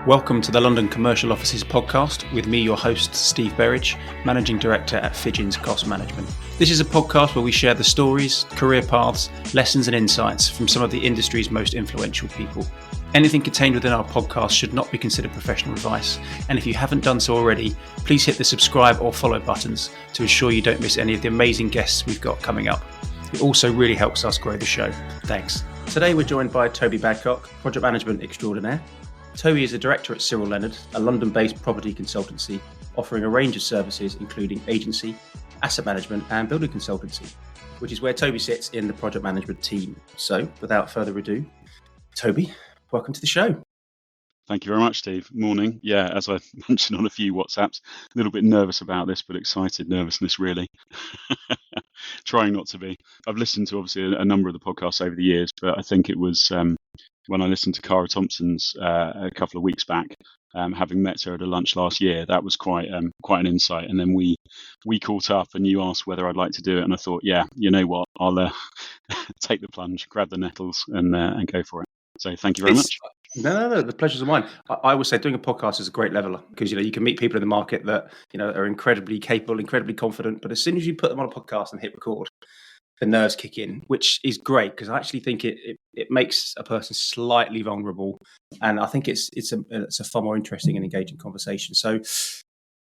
Welcome to the London Commercial Offices podcast with me, your host, Steve Berridge, Managing Director at Fidgins Cost Management. This is a podcast where we share the stories, career paths, lessons and insights from some of the industry's most influential people. Anything contained within our podcast should not be considered professional advice, and if you haven't done so already, please hit the subscribe or follow buttons to ensure you don't miss any of the amazing guests we've got coming up. It also really helps us grow the show. Thanks. Today we're joined by Toby Badcock, Project Management Extraordinaire. Toby is a director at Cyril Leonard, a London-based property consultancy offering a range of services including agency, asset management and building consultancy, which is where Toby sits in the project management team. So without further ado, Toby, welcome to the show. Thank you very much, Steve. Morning. Yeah, as I mentioned on a few WhatsApps, a little bit nervous about this, but excited nervousness, really. Trying not to be. I've listened to, obviously, a number of the podcasts over the years, but I think it was when I listened to Cara Thompson's a couple of weeks back, having met her at a lunch last year. That was quite an insight. And then we caught up and you asked whether I'd like to do it. And I thought, yeah, you know what, I'll take the plunge, grab the nettles and go for it. So thank you very much. No, the pleasure's all mine. I always say doing a podcast is a great leveler because, you can meet people in the market that, are incredibly capable, incredibly confident. But as soon as you put them on a podcast and hit record, the nerves kick in, which is great because I actually think it makes a person slightly vulnerable. And I think it's a far more interesting and engaging conversation. So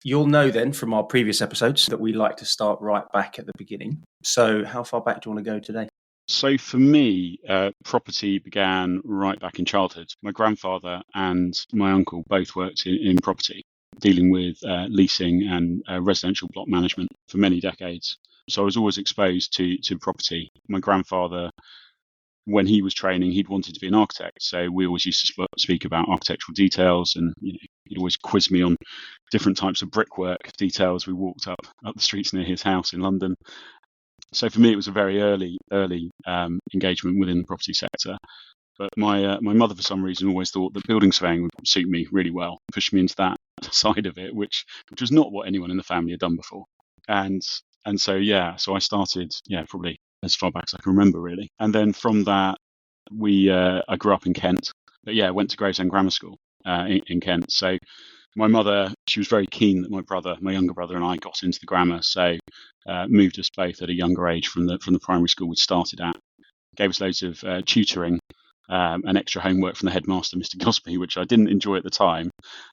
you'll know then from our previous episodes that we like to start right back at the beginning. So how far back do you want to go today? So for me, property began right back in childhood. My grandfather and my uncle both worked in property, dealing with leasing and residential block management for many decades. So I was always exposed to property. My grandfather, when he was training, he'd wanted to be an architect. So we always used to speak about architectural details and he'd always quiz me on different types of brickwork details. We walked up the streets near his house in London. So for me, it was a very early engagement within the property sector. But my mother, for some reason, always thought that building surveying would suit me really well, pushed me into that side of it, which was not what anyone in the family had done before. And so I started, probably as far back as I can remember, really. And then from that, I grew up in Kent, but went to Gravesend Grammar School in Kent. So my mother, she was very keen that my younger brother and I got into the grammar. So moved us both at a younger age from the primary school we started at. Gave us loads of tutoring and extra homework from the headmaster, Mr. Gosby, which I didn't enjoy at the time,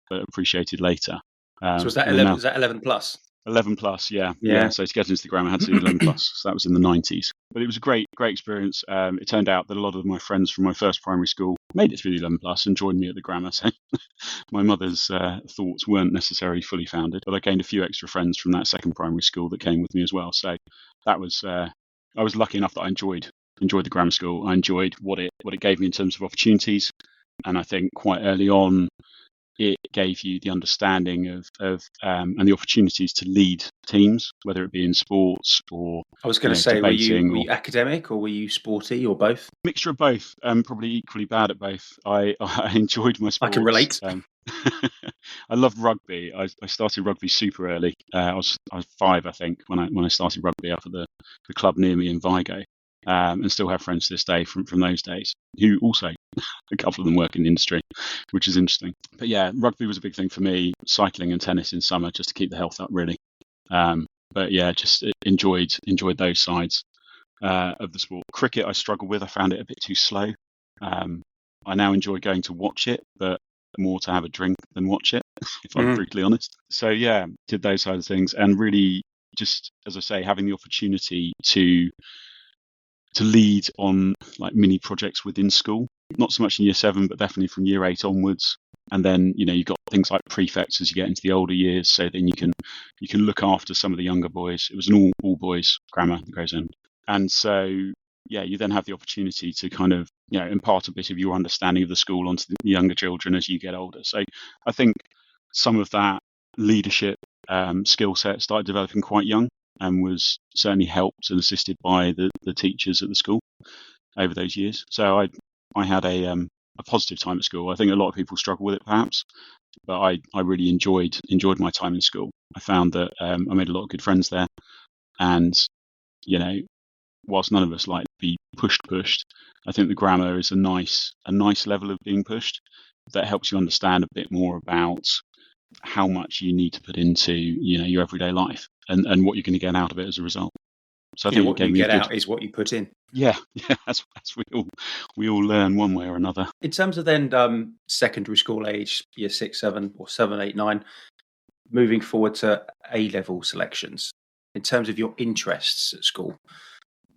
but appreciated later. So was that 11? Was that 11 plus? 11 plus, yeah. So to get into the grammar, I had to do 11 plus. So that was in the 90s. But it was a great experience. It turned out that a lot of my friends from my first primary school made it through the 11 plus and joined me at the grammar. So my mother's thoughts weren't necessarily fully founded. But I gained a few extra friends from that second primary school that came with me as well. So that was, I was lucky enough that I enjoyed the grammar school. I enjoyed what it gave me in terms of opportunities. And I think quite early on, it gave you the understanding of and the opportunities to lead teams, whether it be in sports or I was going to say, were you academic or were you sporty or both? Mixture of both. Probably equally bad at both. I enjoyed my sports. I can relate. I loved rugby. I started rugby super early. I was 5, I think, when I started rugby up at the club near me in Vigo. And still have friends to this day from those days who also, a couple of them work in the industry, which is interesting. But rugby was a big thing for me, cycling and tennis in summer just to keep the health up, really. Just enjoyed those sides of the sport. Cricket I struggled with. I found it a bit too slow. I now enjoy going to watch it, but more to have a drink than watch it, if I'm brutally honest. So did those side of things and really just, as I say, having the opportunity to lead on like mini projects within school, not so much in year 7, but definitely from year 8 onwards. And then, you've got things like prefects as you get into the older years. So then you can look after some of the younger boys. It was an all boys grammar that goes in. And so, you then have the opportunity to kind of, impart a bit of your understanding of the school onto the younger children as you get older. So I think some of that leadership skill set started developing quite young, and was certainly helped and assisted by the teachers at the school over those years. So I had a positive time at school. I think a lot of people struggle with it perhaps, but I really enjoyed my time in school. I found that I made a lot of good friends there, and whilst none of us like to be pushed, I think the grammar is a nice level of being pushed that helps you understand a bit more about how much you need to put into your everyday life and what you're going to get out of it as a result. So I think it what gave you me a get good. out is what you put in. Yeah, as we all learn one way or another. In terms of then secondary school age, year 6, 7, or 7, 8, 9, moving forward to A-level selections, in terms of your interests at school,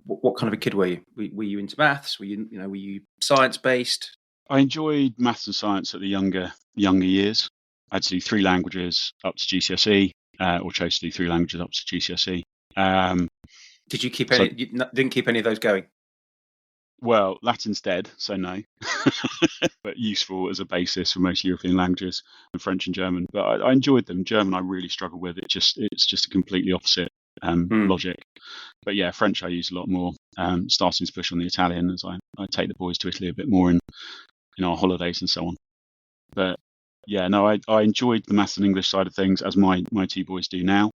what kind of a kid were you? Were you into maths? Were you science based? I enjoyed maths and science at the younger years. I had to do 3 languages up to GCSE, or chose to do 3 languages up to GCSE. Did you keep any? You didn't keep any of those going? Well, Latin's dead, so no. But useful as a basis for most European languages, and French and German. But I enjoyed them. German I really struggled with. It's just a completely opposite logic. But yeah, French I use a lot more. Starting to push on the Italian as I take the boys to Italy a bit more in our holidays and so on. But yeah, no, I enjoyed the maths and English side of things, as my 2 boys do now.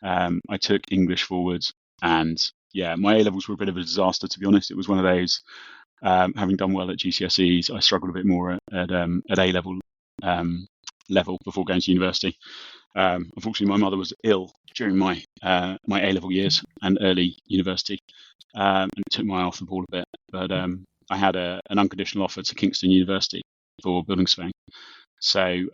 I took English forwards, and yeah, my A-levels were a bit of a disaster, to be honest. It was one of those, having done well at GCSEs, I struggled a bit more at A-level level before going to university. Unfortunately, my mother was ill during my A-level years and early university, and it took my eye off the ball a bit. But I had an unconditional offer to Kingston University for building surveying. So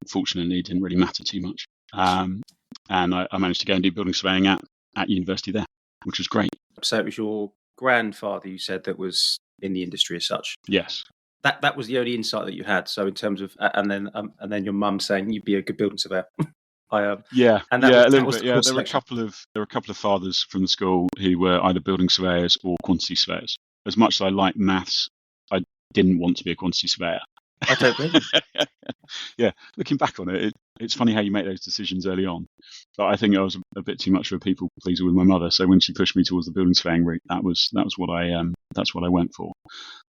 fortunately, it didn't really matter too much. And I managed to go and do building surveying at university there, which was great. So it was your grandfather, you said, that was in the industry as such? Yes. That was the only insight that you had. So in terms of, and then your mum saying you'd be a good building surveyor. A little bit. Yeah, there were a couple of fathers from the school who were either building surveyors or quantity surveyors. As much as I liked maths, I didn't want to be a quantity surveyor. I don't blame you. Yeah, looking back on it, it's funny how you make those decisions early on. But I think I was a bit too much of a people pleaser with my mother. So when she pushed me towards the building surveying route, that's what I went for.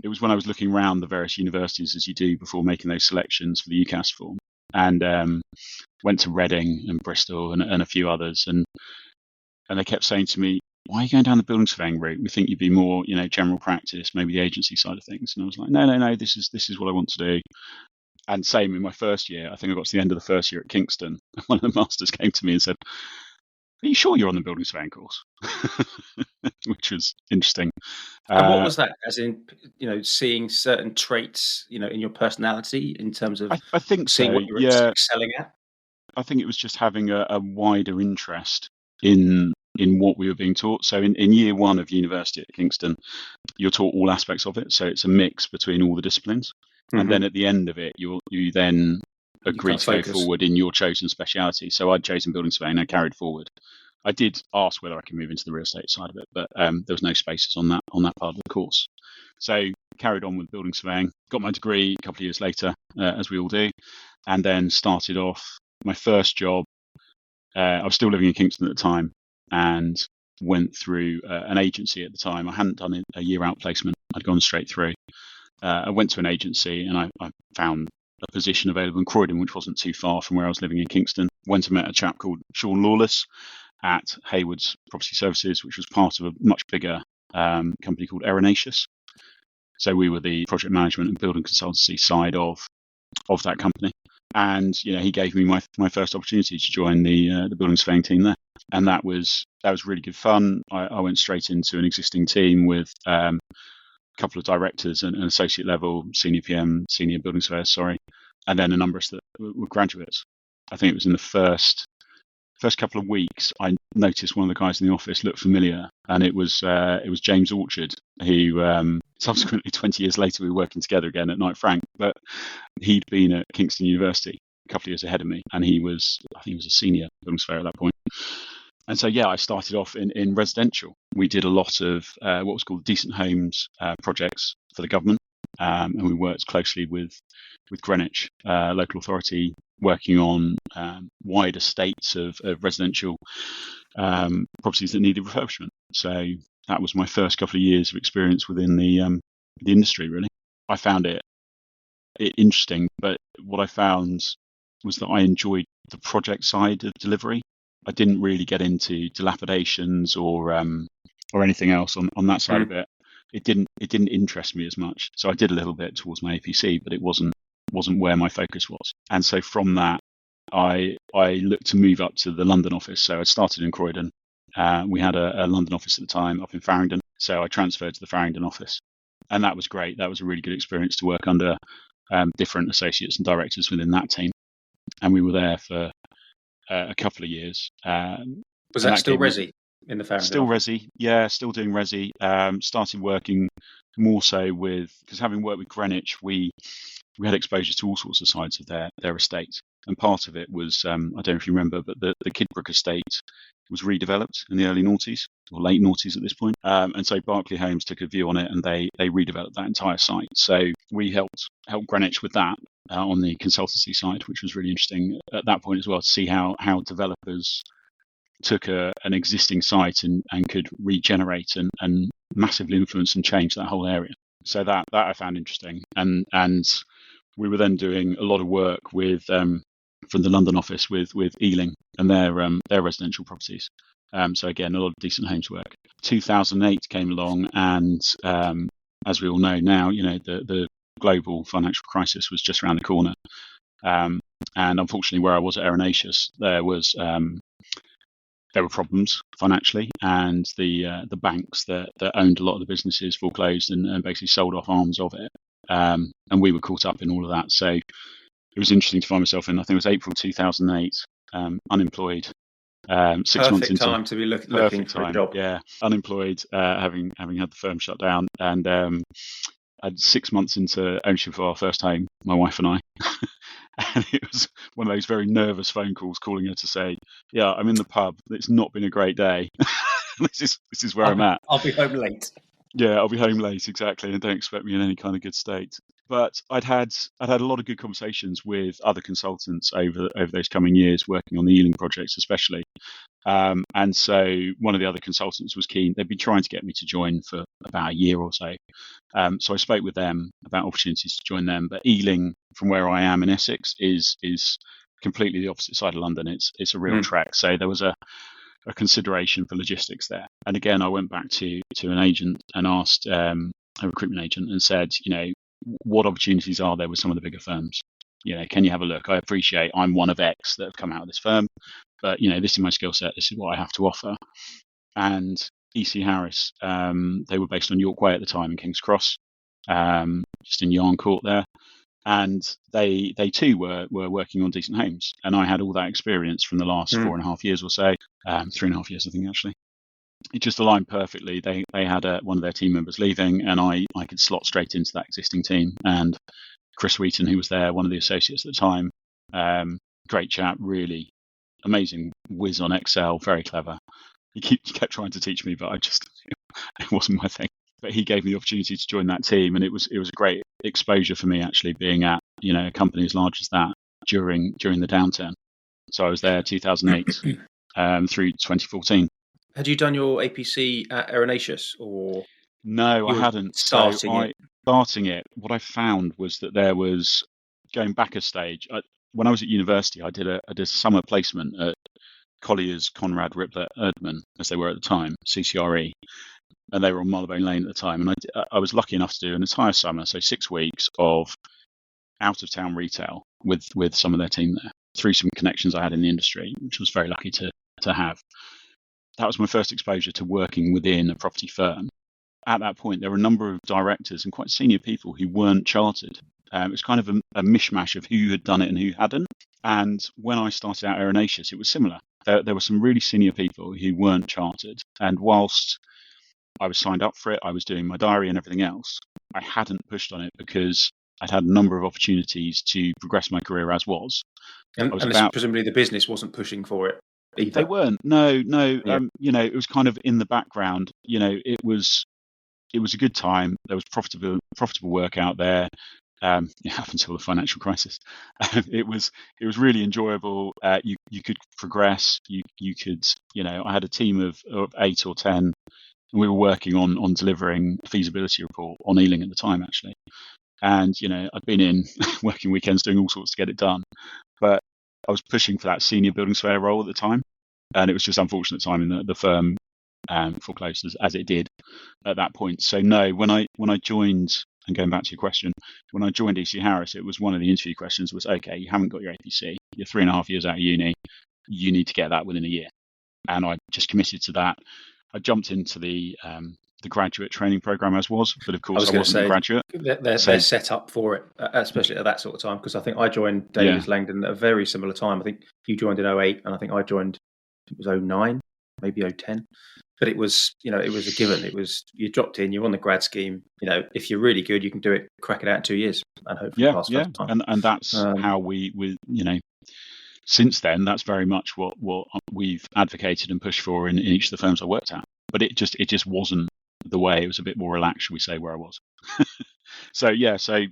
It was when I was looking around the various universities, as you do before making those selections for the UCAS form, and went to Reading and Bristol and a few others, and they kept saying to me, "Why are you going down the building surveying route? We think you'd be more, general practice, maybe the agency side of things." And I was like, no, this is what I want to do. And same in my first year. I think I got to the end of the first year at Kingston. One of the masters came to me and said, "Are you sure you're on the building surveying course?" Which was interesting. And what was that? As in, seeing certain traits, in your personality in terms of I think seeing so. what you're Yeah, excelling at? I think it was just having a wider interest in what we were being taught. So in year 1 of university at Kingston, you're taught all aspects of it. So it's a mix between all the disciplines. Mm-hmm. And then at the end of it, you then agree to go forward in your chosen speciality. So I'd chosen building surveying, I carried forward. I did ask whether I could move into the real estate side of it, but there was no spaces on that part of the course. So carried on with building surveying, got my degree a couple of years later, as we all do, and then started off my first job. I was still living in Kingston at the time, and went through an agency at the time. I hadn't done a year out placement. I'd gone straight through. I went to an agency, and I found a position available in Croydon, which wasn't too far from where I was living in Kingston. Went and met a chap called Sean Lawless at Haywards Property Services, which was part of a much bigger company called Aeronaceous. So we were the project management and building consultancy side of that company. And he gave me my first opportunity to join the building surveying team there, and that was really good fun. I went straight into an existing team with a couple of directors and an associate level, senior PM, senior building surveyors, and then a number of us that were graduates. I think it was in the first couple of weeks, I noticed one of the guys in the office looked familiar, and it was James Orchard, who subsequently 20 years later we were working together again at Knight Frank. But he'd been at Kingston University a couple of years ahead of me, and I think he was a senior building surveyor at that point. And so I started off in residential. We did a lot of what was called decent homes projects for the government, and we worked closely with Greenwich local authority, working on wide estates of residential properties that needed refurbishment. So that was my first couple of years of experience within the industry, really. I found it interesting, but what I found was that I enjoyed the project side of delivery. I didn't really get into dilapidations or anything else on that side of it. it didn't interest me as much. So I did a little bit towards my APC, but it wasn't where my focus was. And so from that, I looked to move up to the London office. So I started in Croydon. We had a London office at the time up in Farringdon. So I transferred to the Farringdon office. And that was great. That was a really good experience to work under different associates and directors within that team. And we were there for a couple of years. Was that still resi in the Farringdon? Still resi, yeah, still doing resi. Started working more so because having worked with Greenwich, we had exposure to all sorts of sides of their estate. And part of it was, I don't know if you remember, but the Kidbrooke estate was redeveloped in the early noughties, or late noughties at this point. And so Berkeley Homes took a view on it, and they redeveloped that entire site. So we helped Greenwich with that on the consultancy side, which was really interesting at that point as well, to see how developers took an existing site and could regenerate and massively influence and change that whole area. So that I found interesting. And we were then doing a lot of work with from the London office with Ealing and their residential properties. So again, a lot of decent homes work. 2008 came along, and as we all know now, the global financial crisis was just around the corner. And unfortunately, where I was at Irenaceous, there were problems financially, and the banks that owned a lot of the businesses foreclosed and basically sold off arms of it. And we were caught up in all of that. So it was interesting to find myself in, I think it was April 2008, unemployed. 6 months into time to be looking for a job. Yeah, unemployed, having had the firm shut down, and I had 6 months into ownership of our first home, my wife and I. And it was one of those very nervous phone calls calling her to say, yeah, I'm in the pub. It's not been a great day. This is where I'm at. I'll be home late. Yeah, I'll be home late, exactly, and don't expect me in any kind of good state. But I'd had a lot of good conversations with other consultants over those coming years, working on the Ealing projects especially. And so one of the other consultants was keen. They'd been trying to get me to join for about a year or so. So I spoke with them about opportunities to join them. But Ealing, from where I am in Essex, is completely the opposite side of London. It's a real trek. So there was a consideration for logistics there. And again, I went back to an agent and asked a recruitment agent and said, what opportunities are there with some of the bigger firms? Can you have a look? I appreciate I'm one of X that have come out of this firm, but this is my skill set. This is what I have to offer. And EC Harris, they were based on York Way at the time in King's Cross, just in Yarn Court there. And they too were working on decent homes. And I had all that experience from the last 4.5 years or so, 3.5 years, I think, actually. It just aligned perfectly. They had one of their team members leaving, and I could slot straight into that existing team. And Chris Wheaton, who was there, one of the associates at the time, great chap, really amazing whiz on Excel, very clever. He kept trying to teach me, but it wasn't my thing. But he gave me the opportunity to join that team, and it was a great exposure for me, actually, being at a company as large as that during the downturn. So I was there 2008 through 2014. Had you done your APC at Irenaceous, or? No, I hadn't. Starting it. What I found was that there was, going back a stage, when I was at university, I did a summer placement at Collier's, Conrad, Riplet, Erdman, as they were at the time, CCRE, and they were on Marylebone Lane at the time. And I was lucky enough to do an entire summer, so 6 weeks of out-of-town retail with some of their team there, through some connections I had in the industry, which I was very lucky to have. That was my first exposure to working within a property firm. At that point, there were a number of directors and quite senior people who weren't chartered. It was kind of a mishmash of who had done it and who hadn't. And when I started out at Irenaceous, it was similar. There were some really senior people who weren't chartered. And whilst I was signed up for it, I was doing my diary and everything else, I hadn't pushed on it because I'd had a number of opportunities to progress my career as was. And presumably the business wasn't pushing for it either. They weren't. No. Yeah. It was kind of in the background. It was a good time. There was profitable work out there. Up until the financial crisis, it was really enjoyable. You could progress. You could. I had a team of 8 or 10, and we were working on delivering a feasibility report on Ealing at the time, actually. And I'd been in working weekends doing all sorts to get it done, but I was pushing for that senior building surveyor role at the time, and it was just unfortunate timing that the firm foreclosed as it did at that point. So no, when I joined, and going back to your question, when I joined EC Harris, it was one of the interview questions was, okay, you haven't got your APC, you're 3.5 years out of uni, you need to get that within a year. And I just committed to that. I jumped into the graduate training program but of course I wasn't a graduate. They're set up for it, especially at that sort of time, because I think I joined Davis Langdon at a very similar time. I think you joined in 08, and I think I joined, it was 09, maybe 010. But it was, it was a given. It was, you dropped in, you're on the grad scheme. If you're really good, you can do it, crack it out in 2 years, and hopefully pass first time. And that's how we since then, that's very much what we've advocated and pushed for in each of the firms I worked at. But it just wasn't the way. It was a bit more relaxed, shall we say, where I was. So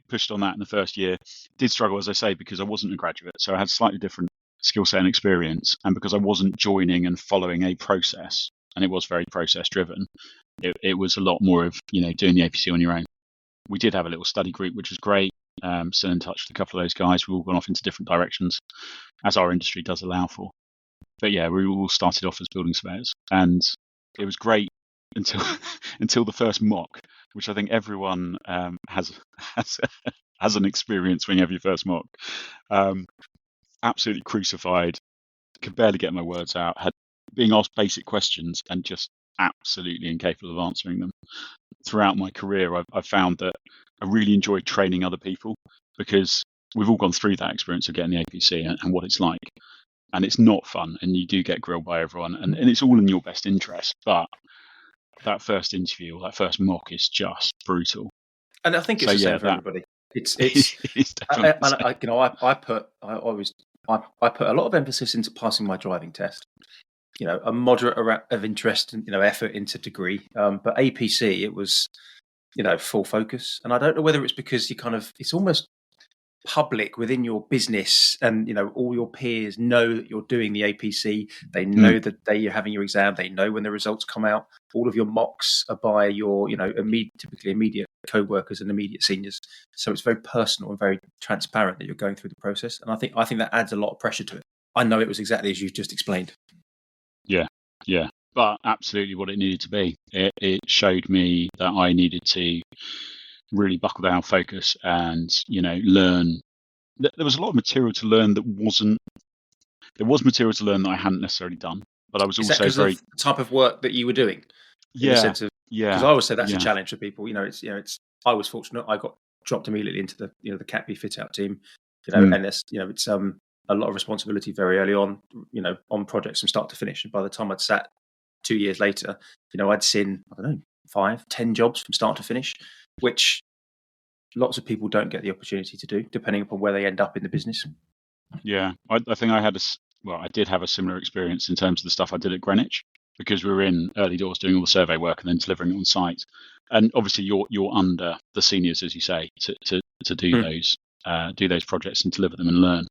pushed on that in the first year. Did struggle, as I say, because I wasn't a graduate. So I had slightly different skill set and experience. And because I wasn't joining and following a process, and it was very process driven, it was a lot more of, doing the APC on your own. We did have a little study group, which was great. Still in touch with a couple of those guys. We've all gone off into different directions, as our industry does allow for. But yeah, we all started off as building surveyors, and it was great until the first mock, which I think everyone has an experience when you have your first mock. Absolutely crucified, could barely get my words out, being asked basic questions and just absolutely incapable of answering them. Throughout my career, I've found that I really enjoyed training other people, because we've all gone through that experience of getting the APC and what it's like. And it's not fun, and you do get grilled by everyone, and it's all in your best interest. But that first interview or that first mock is just brutal. And I think it's the same for everybody. It's definitely I put a lot of emphasis into passing my driving test. A moderate amount of interest and effort into degree. But APC, it was full focus. And I don't know whether it's because it's almost public within your business, and all your peers know that you're doing the APC. They know that you're having your exam. They know when the results come out. All of your mocks are by your typically immediate co-workers and immediate seniors. So it's very personal and very transparent that you're going through the process. And I think that adds a lot of pressure to it. I know it was exactly as you've just explained. Yeah, but absolutely what it needed to be. It showed me that I needed to really buckle down, focus, and learn. There was a lot of material to learn that wasn't. There was material to learn that I hadn't necessarily done, but I was also very of the type of work that you were doing. In the sense of, because I always say that's a challenge for people. It's. I was fortunate. I got dropped immediately into the the Cat B fit out team. And it's a lot of responsibility very early on. On projects from start to finish. And by the time I'd sat 2 years later, I'd seen 5-10 jobs from start to finish, which lots of people don't get the opportunity to do, depending upon where they end up in the business. Yeah, I think I did have a similar experience in terms of the stuff I did at Greenwich, because we were in early doors doing all the survey work and then delivering it on site. And obviously you're under the seniors, as you say, to do those projects and deliver them and learn.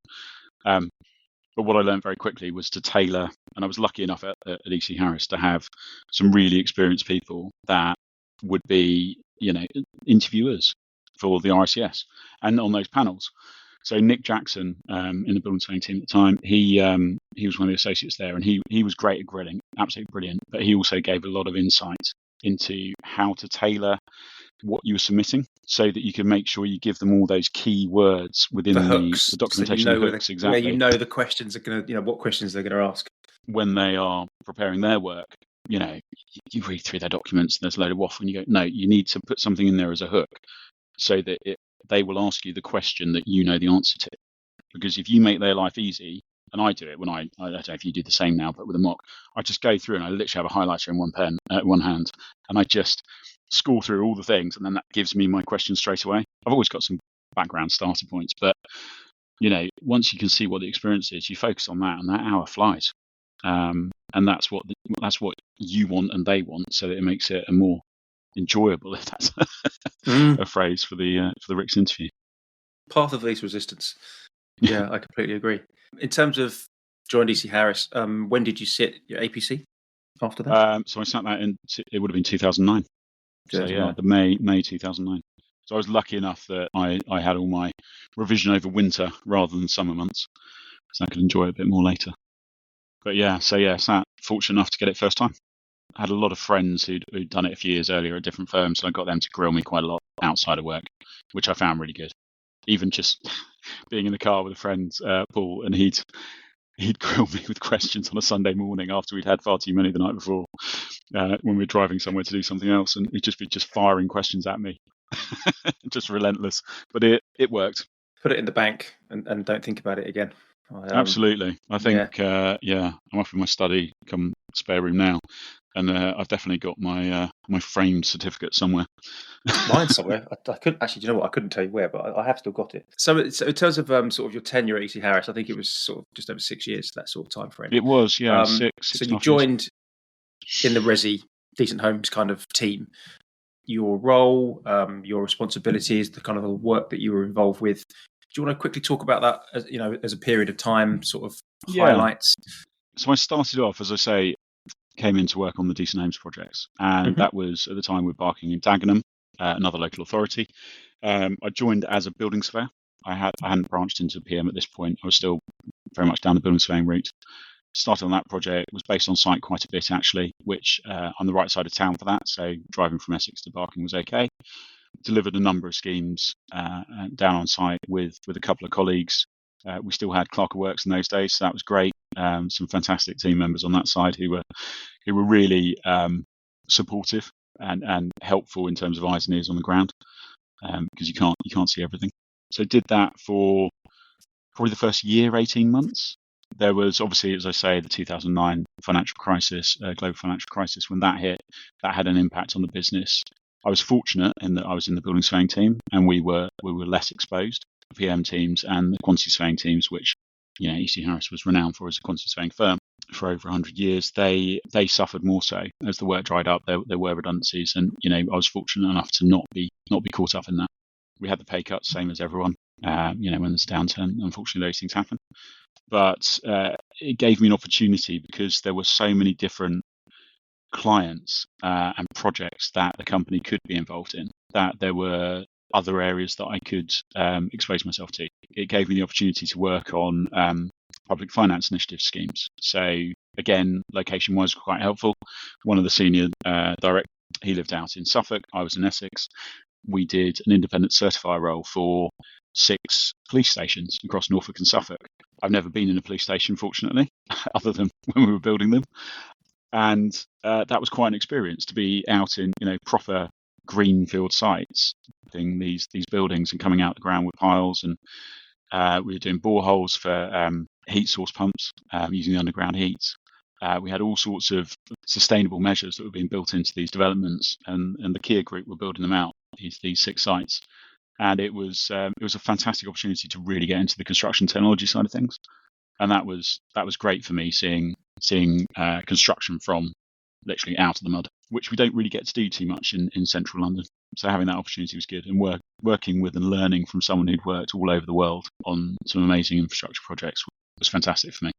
But what I learned very quickly was to tailor, and I was lucky enough at EC Harris to have some really experienced people that would be, interviewers for the RICS and on those panels. So Nick Jackson, in the building surveying team at the time, he was one of the associates there, and he was great at grilling, absolutely brilliant. But he also gave a lot of insight into how to tailor what you were submitting, so that you can make sure you give them all those key words within the documentation. So hooks, exactly. Where the questions are going to, what questions they're going to ask when they are preparing their work. You read through their documents, and there's a load of waffle, and you go, no, you need to put something in there as a hook, so that they will ask you the question that you know the answer to. Because if you make their life easy, and I do it when I don't know if you do the same now, but with a mock, I just go through and I literally have a highlighter in one hand, and I just score through all the things, and then that gives me my question straight away. I've always got some background starter points, but once you can see what the experience is, you focus on that, and that hour flies. And that's what you want and they want, so that it makes it a more enjoyable, if that's a phrase for the RICS interview. Path of least resistance. Yeah, I completely agree. In terms of joined EC Harris, when did you sit your APC after that? So I sat that it would have been 2009. So yeah, the May 2009. So I was lucky enough that I had all my revision over winter rather than summer months, so I could enjoy it a bit more later. But sat fortunate enough to get it first time. had a lot of friends who'd done it a few years earlier at different firms, and I got them to grill me quite a lot outside of work, which I found really good. Even just being in the car with a friend, Paul, and he'd grill me with questions on a Sunday morning after we'd had far too many the night before, when we were driving somewhere to do something else, and he'd just be firing questions at me, just relentless. But it worked. Put it in the bank and don't think about it again. Absolutely. I think, I'm off in my study, come spare room now, and I've definitely got my my framed certificate somewhere. Mine's somewhere. I couldn't actually. Do you know what? I couldn't tell you where, but I have still got it. So in terms of sort of your tenure at EC Harris, I think it was sort of just over 6 years, that sort of time frame. It was, yeah, six. So you joined in the Resi Decent Homes kind of team. Your role, your responsibilities, the kind of the work that you were involved with. Do you want to quickly talk about that, as a period of time, sort of highlights? So I started off, as I say, came in to work on the Decent Homes projects, and that was at the time with Barking and Dagenham, another local authority. I joined as a building surveyor. I hadn't branched into PM at this point. I was still very much down the building surveying route. Started on that project, was based on site quite a bit actually, which on the right side of town for that, so driving from Essex to Barking was okay. Delivered a number of schemes down on site with a couple of colleagues. We still had Clerk of Works in those days, so that was great. Some fantastic team members on that side who were really supportive and helpful in terms of eyes and ears on the ground, because you can't see everything. So did that for probably the first year, 18 months. There was obviously, as I say, the 2009 financial crisis, global financial crisis. When that hit, that had an impact on the business. I was fortunate in that I was in the building surveying team, and we were less exposed. The PM teams and the quantity surveying teams, which EC Harris was renowned for as a quantity surveying firm for over 100 years, they suffered more so as the work dried up. There were redundancies, and I was fortunate enough to not be caught up in that. We had the pay cuts, same as everyone. When there's a downturn, unfortunately those things happen. But it gave me an opportunity because there were so many different clients and projects that the company could be involved in, that there were other areas that I could expose myself to. It gave me the opportunity to work on public finance initiative schemes. So again, location-wise, quite helpful. One of the senior directors, he lived out in Suffolk. I was in Essex. We did an independent certifier role for 6 police stations across Norfolk and Suffolk. I've never been in a police station, fortunately, other than when we were building them. And that was quite an experience to be out in, proper greenfield sites, doing these buildings and coming out the ground with piles. And we were doing boreholes for heat source pumps using the underground heat. We had all sorts of sustainable measures that were being built into these developments, and the Kia Group were building them out, these 6 sites. And it was a fantastic opportunity to really get into the construction technology side of things. And that was great for me, seeing construction from literally out of the mud, which we don't really get to do too much in central London. So having that opportunity was good, and working with and learning from someone who'd worked all over the world on some amazing infrastructure projects was fantastic for me.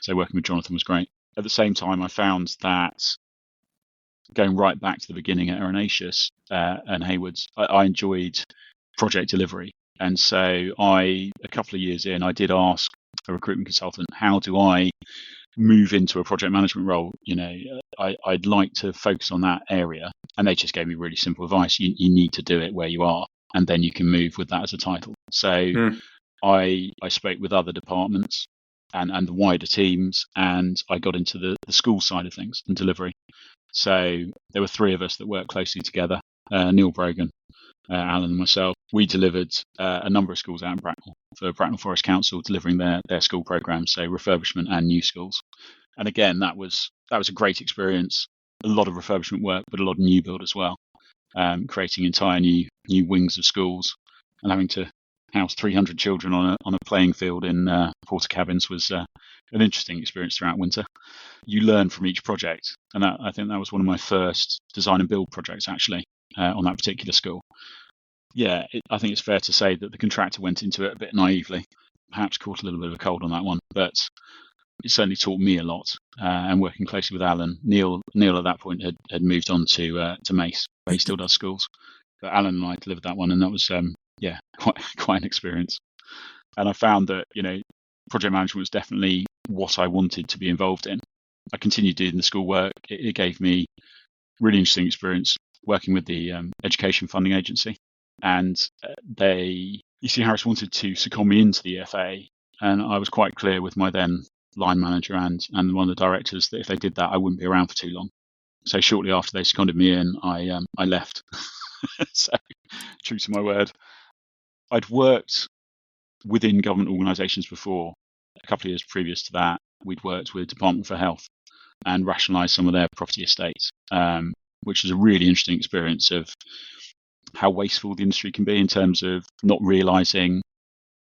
So working with Jonathan was great. At the same time, I found that going right back to the beginning at Irenaceous and Haywards, I enjoyed project delivery. And so a couple of years in, I did ask a recruitment consultant, how do I move into a project management role? I'd like to focus on that area. And they just gave me really simple advice. You need to do it where you are, and then you can move with that as a title. So I spoke with other departments and the wider teams, and I got into the school side of things and delivery. So there were 3 of us that worked closely together, Neil Brogan, Alan and myself. We delivered a number of schools out in Bracknell for Bracknell Forest Council, delivering their school programmes, so refurbishment and new schools. And again, that was a great experience. A lot of refurbishment work, but a lot of new build as well. Creating entire new wings of schools, and having to house 300 children on a playing field in porta cabins was an interesting experience throughout winter. You learn from each project, and I think that was one of my first design and build projects actually on that particular school. Yeah, I think it's fair to say that the contractor went into it a bit naively, perhaps caught a little bit of a cold on that one, but it certainly taught me a lot. And working closely with Alan, Neil at that point had moved on to Mace, where he still does schools. But Alan and I delivered that one, and that was quite an experience. And I found that project management was definitely what I wanted to be involved in. I continued doing the schoolwork. It gave me really interesting experience working with the education funding agency, and EC Harris wanted to second me into the EFA, and I was quite clear with my then line manager and one of the directors that if they did that, I wouldn't be around for too long. So shortly after they seconded me in, I left. So true to my word. I'd worked within government organisations before. A couple of years previous to that, we'd worked with Department for Health and rationalised some of their property estates, which was a really interesting experience of how wasteful the industry can be in terms of not realising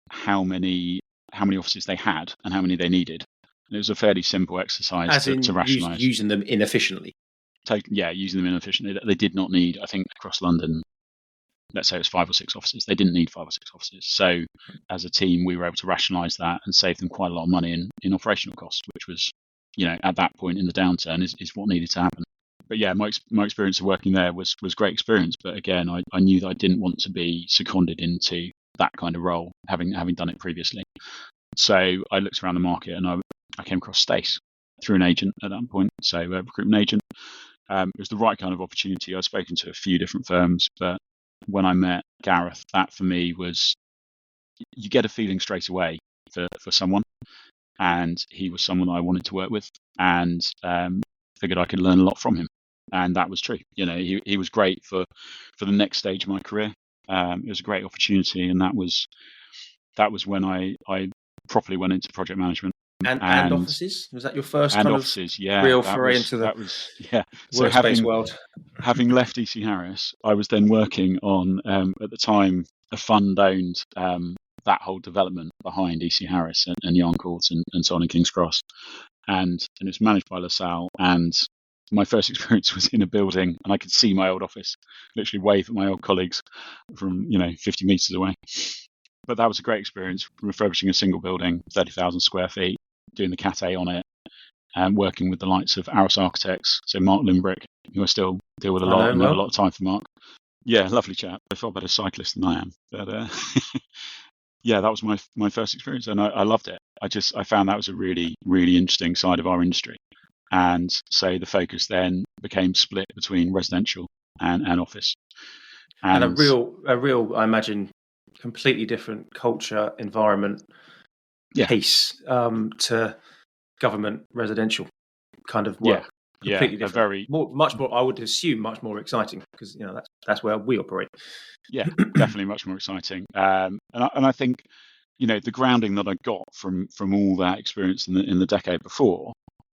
how many offices they had and how many they needed. And it was a fairly simple exercise to rationalise. Using them inefficiently. Using them inefficiently. They did not need, I think, across London, let's say it was 5 or 6 offices. They didn't need 5 or 6 offices. So as a team, we were able to rationalise that and save them quite a lot of money in operational costs, which was, at that point in the downturn is what needed to happen. But yeah, my experience of working there was great experience. But again, I knew that I didn't want to be seconded into that kind of role, having done it previously. So I looked around the market and I came across Stace through an agent at that point, so a recruitment agent. It was the right kind of opportunity. I've spoken to a few different firms, but when I met Gareth, that for me was, you get a feeling straight away for someone, and he was someone I wanted to work with, and figured I could learn a lot from him, and that was true. He was great for the next stage of my career. It was a great opportunity, and that was when I properly went into project management. And offices? Was that your first kind offices, of real foray into the workspace world? Having left EC Harris, I was then working on, at the time, a fund owned that whole development behind EC Harris and Yarn Court and so on in King's Cross. And it's managed by LaSalle. And my first experience was in a building, and I could see my old office, literally wave at my old colleagues from 50 metres away. But that was a great experience, refurbishing a single building, 30,000 square feet, doing the Cat A on it, and working with the likes of Aris Architects, so Mark Limbrick, who I still deal with a lot, and have a lot of time for Mark. Yeah, lovely chap. A far better cyclist than I am. But yeah, that was my first experience, and I loved it. I found that was a really, really interesting side of our industry. And so the focus then became split between residential and office. And a real, I imagine, completely different culture, environment, pace to government residential kind of work. Completely different. Much more. I would assume much more exciting, because that's where we operate. Yeah, definitely much more exciting. And I think the grounding that I got from all that experience in the decade before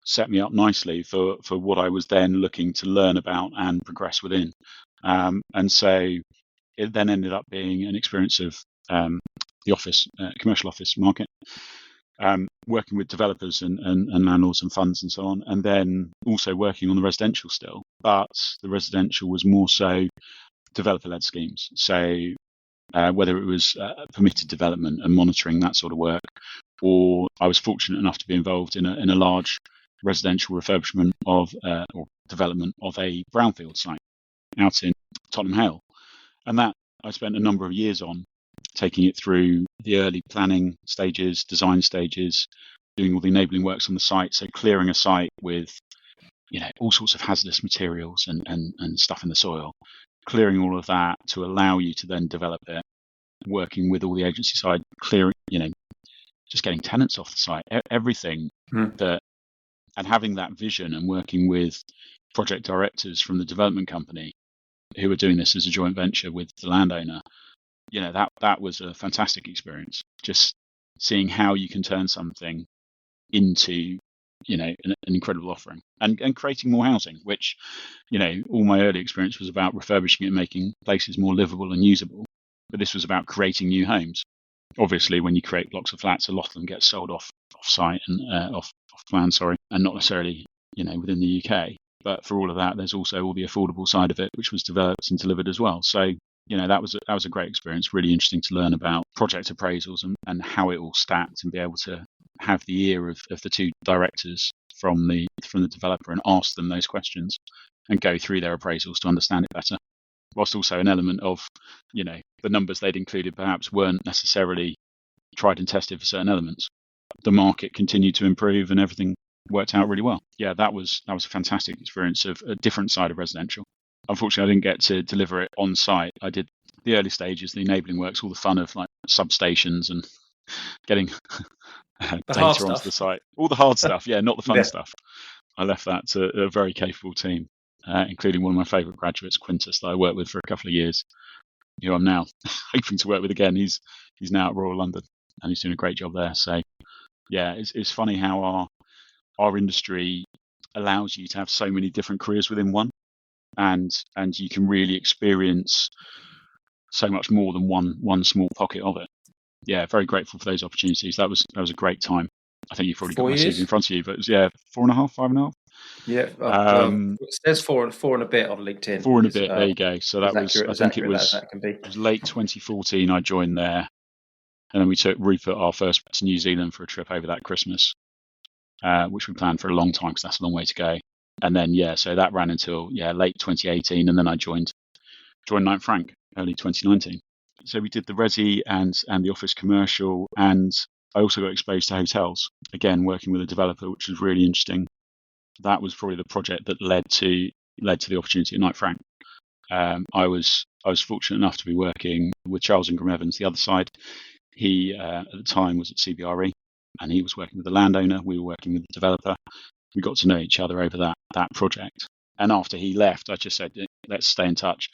set me up nicely for what I was then looking to learn about and progress within. And so it then ended up being an experience of the office, commercial office market, working with developers and landlords and funds and so on, and then also working on the residential still. But the residential was more so developer-led schemes. So whether it was permitted development and monitoring that sort of work, or I was fortunate enough to be involved in a large residential refurbishment or development of a brownfield site out in Tottenham Hale. And that I spent a number of years on, taking it through the early planning stages, design stages, doing all the enabling works on the site. So clearing a site with, all sorts of hazardous materials and stuff in the soil, clearing all of that to allow you to then develop it, working with all the agency side, clearing, just getting tenants off the site, everything that, and having that vision and working with project directors from the development company who were doing this as a joint venture with the landowner. That was a fantastic experience, just seeing how you can turn something into, an incredible offering and creating more housing, which, all my early experience was about refurbishing it and making places more livable and usable. But this was about creating new homes. Obviously, when you create blocks of flats, a lot of them get sold off site and off plan, and not necessarily, within the UK. But for all of that, there's also all the affordable side of it, which was developed and delivered as well. So, that was a great experience, really interesting to learn about project appraisals and how it all stacked, and be able to have the ear of the two directors from the developer and ask them those questions and go through their appraisals to understand it better. Whilst also an element of, the numbers they'd included perhaps weren't necessarily tried and tested for certain elements. The market continued to improve and everything worked out really well. Yeah, that was a fantastic experience of a different side of residential. Unfortunately, I didn't get to deliver it on site. I did the early stages, the enabling works, all the fun of like substations and getting data onto the site, all the hard stuff. Yeah, not the fun stuff. I left that to a very capable team, including one of my favourite graduates, Quintus, that I worked with for a couple of years, who I'm now hoping to work with again. He's now at Royal London, and he's doing a great job there. So yeah, it's funny how our industry allows you to have so many different careers within one, and you can really experience so much more than one small pocket of it. Yeah, very grateful for those opportunities. That was a great time. I think you've probably got my CV in front of you, but it was 4.5, 5.5. Yeah, it says four and a bit on LinkedIn. 4 and a bit. There you go. So that was, accurate, I think it was late 2014. I joined there, and then we took Rupert, our first, to New Zealand for a trip over that Christmas, which we planned for a long time because that's a long way to go. And then so that ran until late 2018, and then I joined Knight Frank early 2019. So we did the resi and the office commercial, and I also got exposed to hotels, again working with a developer, which was really interesting. That was probably the project that led to the opportunity at Knight Frank. I was fortunate enough to be working with Charles Ingram Evans, the other side. He at the time was at CBRE, and he was working with the landowner. We were working with the developer. We got to know each other over that project. And after he left, I just said, let's stay in touch.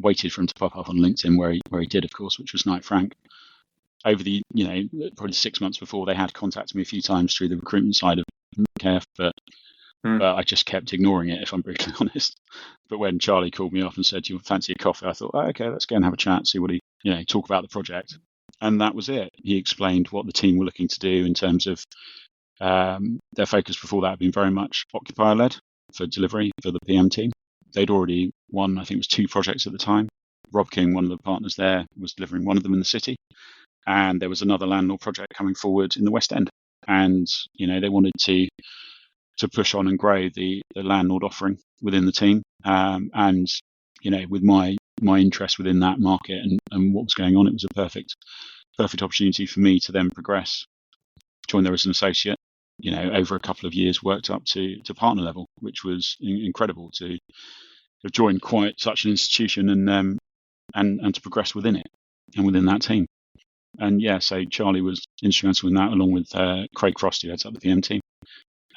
Waited for him to pop up on LinkedIn, where he did, of course, which was Knight Frank. Over the probably 6 months before, they had contacted me a few times through the recruitment side of KF, but I just kept ignoring it, if I'm brutally honest. But when Charlie called me up and said, "Do you fancy a coffee?" I thought, okay, let's go and have a chat, see what he talk about the project. And that was it. He explained what the team were looking to do in terms of their focus before that had been very much occupier-led for delivery for the PM team. They'd already won, I think it was 2 projects at the time. Rob King, one of the partners there, was delivering one of them in the city. And there was another landlord project coming forward in the West End. And, they wanted to push on and grow the landlord offering within the team. And, with my interest within that market and what was going on, it was a perfect opportunity for me to then progress, join there as an associate, over a couple of years, worked up to partner level, which was incredible to have joined quite such an institution and to progress within it and within that team. And so Charlie was instrumental in that, along with Craig Frost, who heads up the PM team,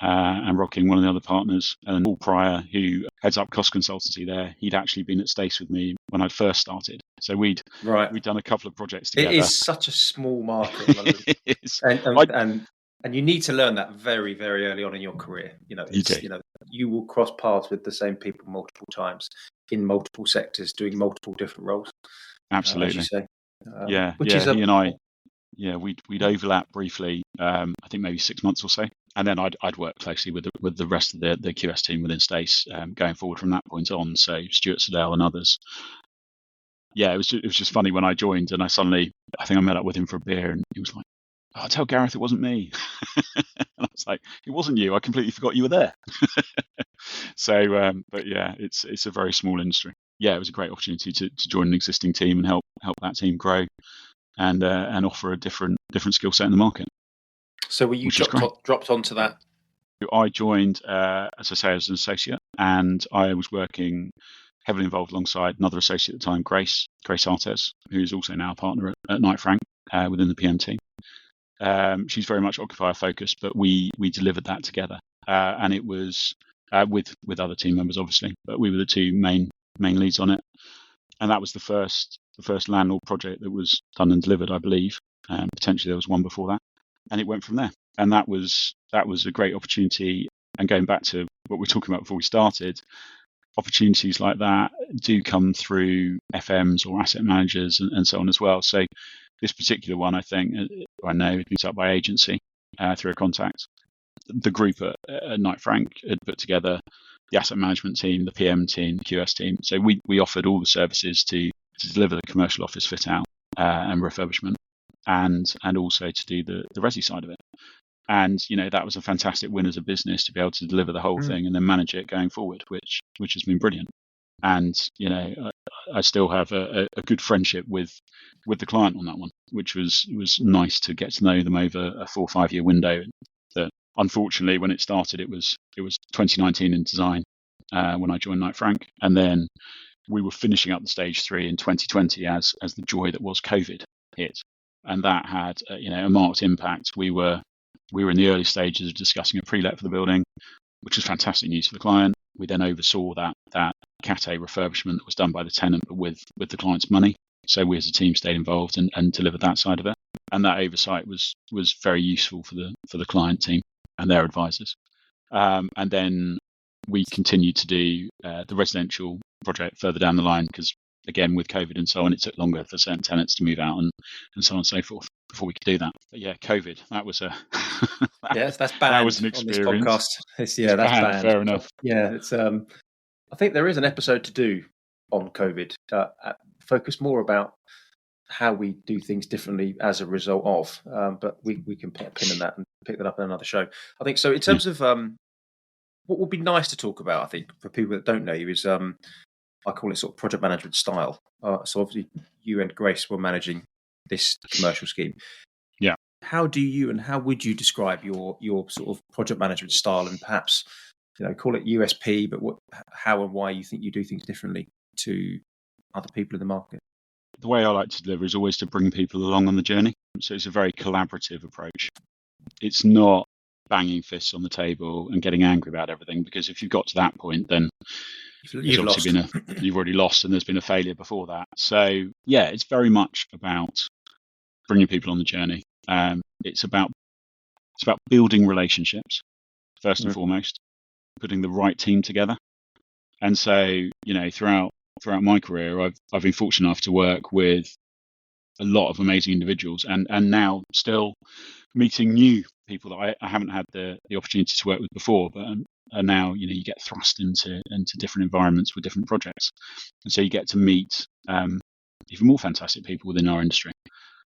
and Rob King, one of the other partners, and Paul Pryor, who heads up cost consultancy there. He'd actually been at Stace with me when I first started, so we'd done a couple of projects together. It is such a small market, it is. And you need to learn that very, very early on in your career. You will cross paths with the same people multiple times in multiple sectors, doing multiple different roles. Absolutely. As you say. He and I, we'd overlap briefly. I think maybe 6 months or so, and then I'd work closely with the rest of the QS team within Stace going forward from that point on. So Stuart Siddell and others. Yeah, it was just funny when I joined, and I think I met up with him for a beer, and he was like, "Oh, tell Gareth it wasn't me." And I was like, "It wasn't you. I completely forgot you were there." So, but yeah, it's a very small industry. Yeah, it was a great opportunity to join an existing team and help that team grow and offer a different skill set in the market. So were you dropped onto that? I joined, as I say, as an associate, and I was working heavily involved alongside another associate at the time, Grace Artes, who's also now a partner at Knight Frank within the PM team. She's very much occupier focused, but we delivered that together, and it was with other team members, obviously, but we were the 2 main leads on it, and that was the first landlord project that was done and delivered, I believe. Potentially there was one before that, and it went from there. And that was a great opportunity. And going back to what we were talking about before we started, opportunities like that do come through FMs or asset managers and so on as well. So this particular one, I think, I know, had been set up by agency through a contact. The group at Knight Frank had put together the asset management team, the PM team, the QS team. So we offered all the services to deliver the commercial office fit out and refurbishment, and also to do the resi side of it. And that was a fantastic win as a business to be able to deliver the whole thing and then manage it going forward, which has been brilliant. And I still have a good friendship with the client on that one, which was nice to get to know them over a 4 or 5 year window. That unfortunately, when it started, it was 2019 in design when I joined Knight Frank, and then we were finishing up the stage 3 in 2020 as the joy that was COVID hit, and that had a marked impact. We were in the early stages of discussing a pre-let for the building, which was fantastic news for the client. We then oversaw that Cat A refurbishment that was done by the tenant, but with the client's money. So we as a team stayed involved and delivered that side of it, and that oversight was very useful for the client team and their advisors. And then we continued to do the residential project further down the line, because again, with COVID and so on, it took longer for certain tenants to move out and so on and so forth before we could do that. But yeah, COVID, that was a yes, that's banned. That was an experience. On this podcast. That's banned. Fair enough. Yeah, it's. I think there is an episode to do on COVID. Focus more about how we do things differently as a result of. But we can put a pin in that and pick that up in another show. I think so. In terms of what would be nice to talk about, I think, for people that don't know you, is I call it sort of project management style. So obviously you and Grace were managing this commercial scheme. Yeah. How would you describe your sort of project management style, and perhaps call it USP, but how and why you think you do things differently to other people in the market? The way I like to deliver is always to bring people along on the journey. So it's a very collaborative approach. It's not banging fists on the table and getting angry about everything, because if you've got to that point, then you've already lost, and there's been a failure before that. So yeah, it's very much about bringing people on the journey. It's about building relationships first and foremost, putting the right team together. And so throughout my career, I've been fortunate enough to work with a lot of amazing individuals, and now still meeting new people that I haven't had the opportunity to work with before, but and now you get thrust into different environments with different projects, and so you get to meet even more fantastic people within our industry.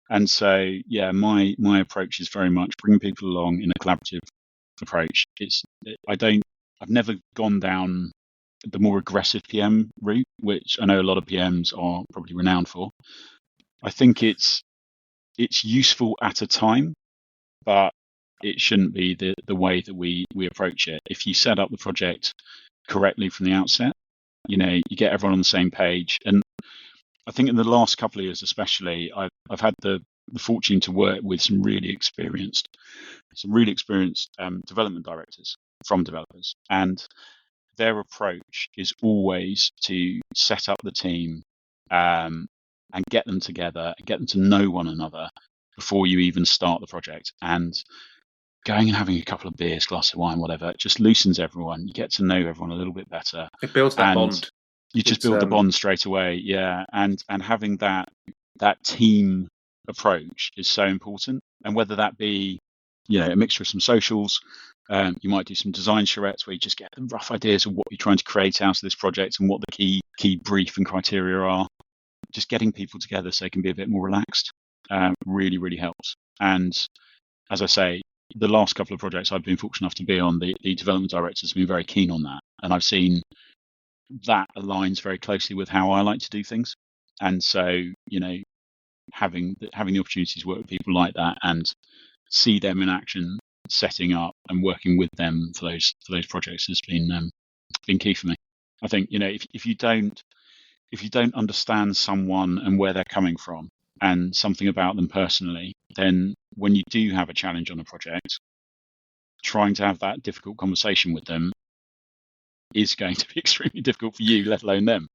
And so yeah, my approach is very much bringing people along in a collaborative approach. I've never gone down the more aggressive PM route, which I know a lot of PMs are probably renowned for. I think it's useful at a time, but it shouldn't be the way that we approach it. If you set up the project correctly from the outset, you get everyone on the same page. And I think in the last couple of years, especially, I've had the fortune to work with some really experienced development directors from developers, and their approach is always to set up the team and get them together and get them to know one another before you even start the project. And going and having a couple of beers, glass of wine, whatever, it just loosens everyone. You get to know everyone a little bit better. It builds that bond. You just build the bond straight away, yeah. And having that team approach is so important. And whether that be, a mixture of some socials, you might do some design charrettes where you just get the rough ideas of what you're trying to create out of this project and what the key brief and criteria are. Just getting people together so they can be a bit more relaxed really, really helps. And as I say, the last couple of projects I've been fortunate enough to be on, the development directors have been very keen on that. And I've seen that aligns very closely with how I like to do things. And so, having the opportunity to work with people like that and see them in action, setting up and working with them for those projects has been key for me. I think, if you don't understand someone and where they're coming from and something about them personally, then when you do have a challenge on a project, trying to have that difficult conversation with them is going to be extremely difficult for you, let alone them.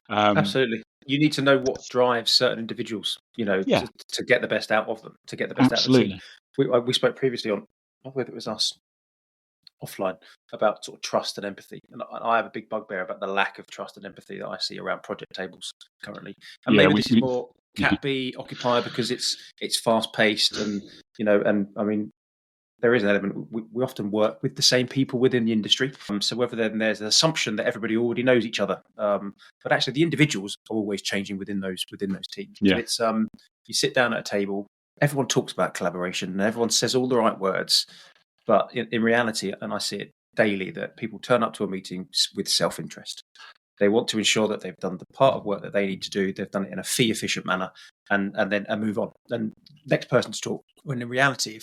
Absolutely. You need to know what drives certain individuals, to get the best out of them, to get the best out of the team. We spoke previously on, whether it was us offline, about sort of trust and empathy. And I have a big bugbear about the lack of trust and empathy that I see around project tables currently. And maybe this is more Cat B occupier because it's fast paced and I mean, there is an element. We often work with the same people within the industry. So whether then there's an assumption that everybody already knows each other, but actually the individuals are always changing within those teams. Yeah. It's you sit down at a table, everyone talks about collaboration and everyone says all the right words, but in reality, and I see it daily, that people turn up to a meeting with self-interest. They want to ensure that they've done the part of work that they need to do. They've done it in a fee-efficient manner, and then move on. And next person to talk. When in reality,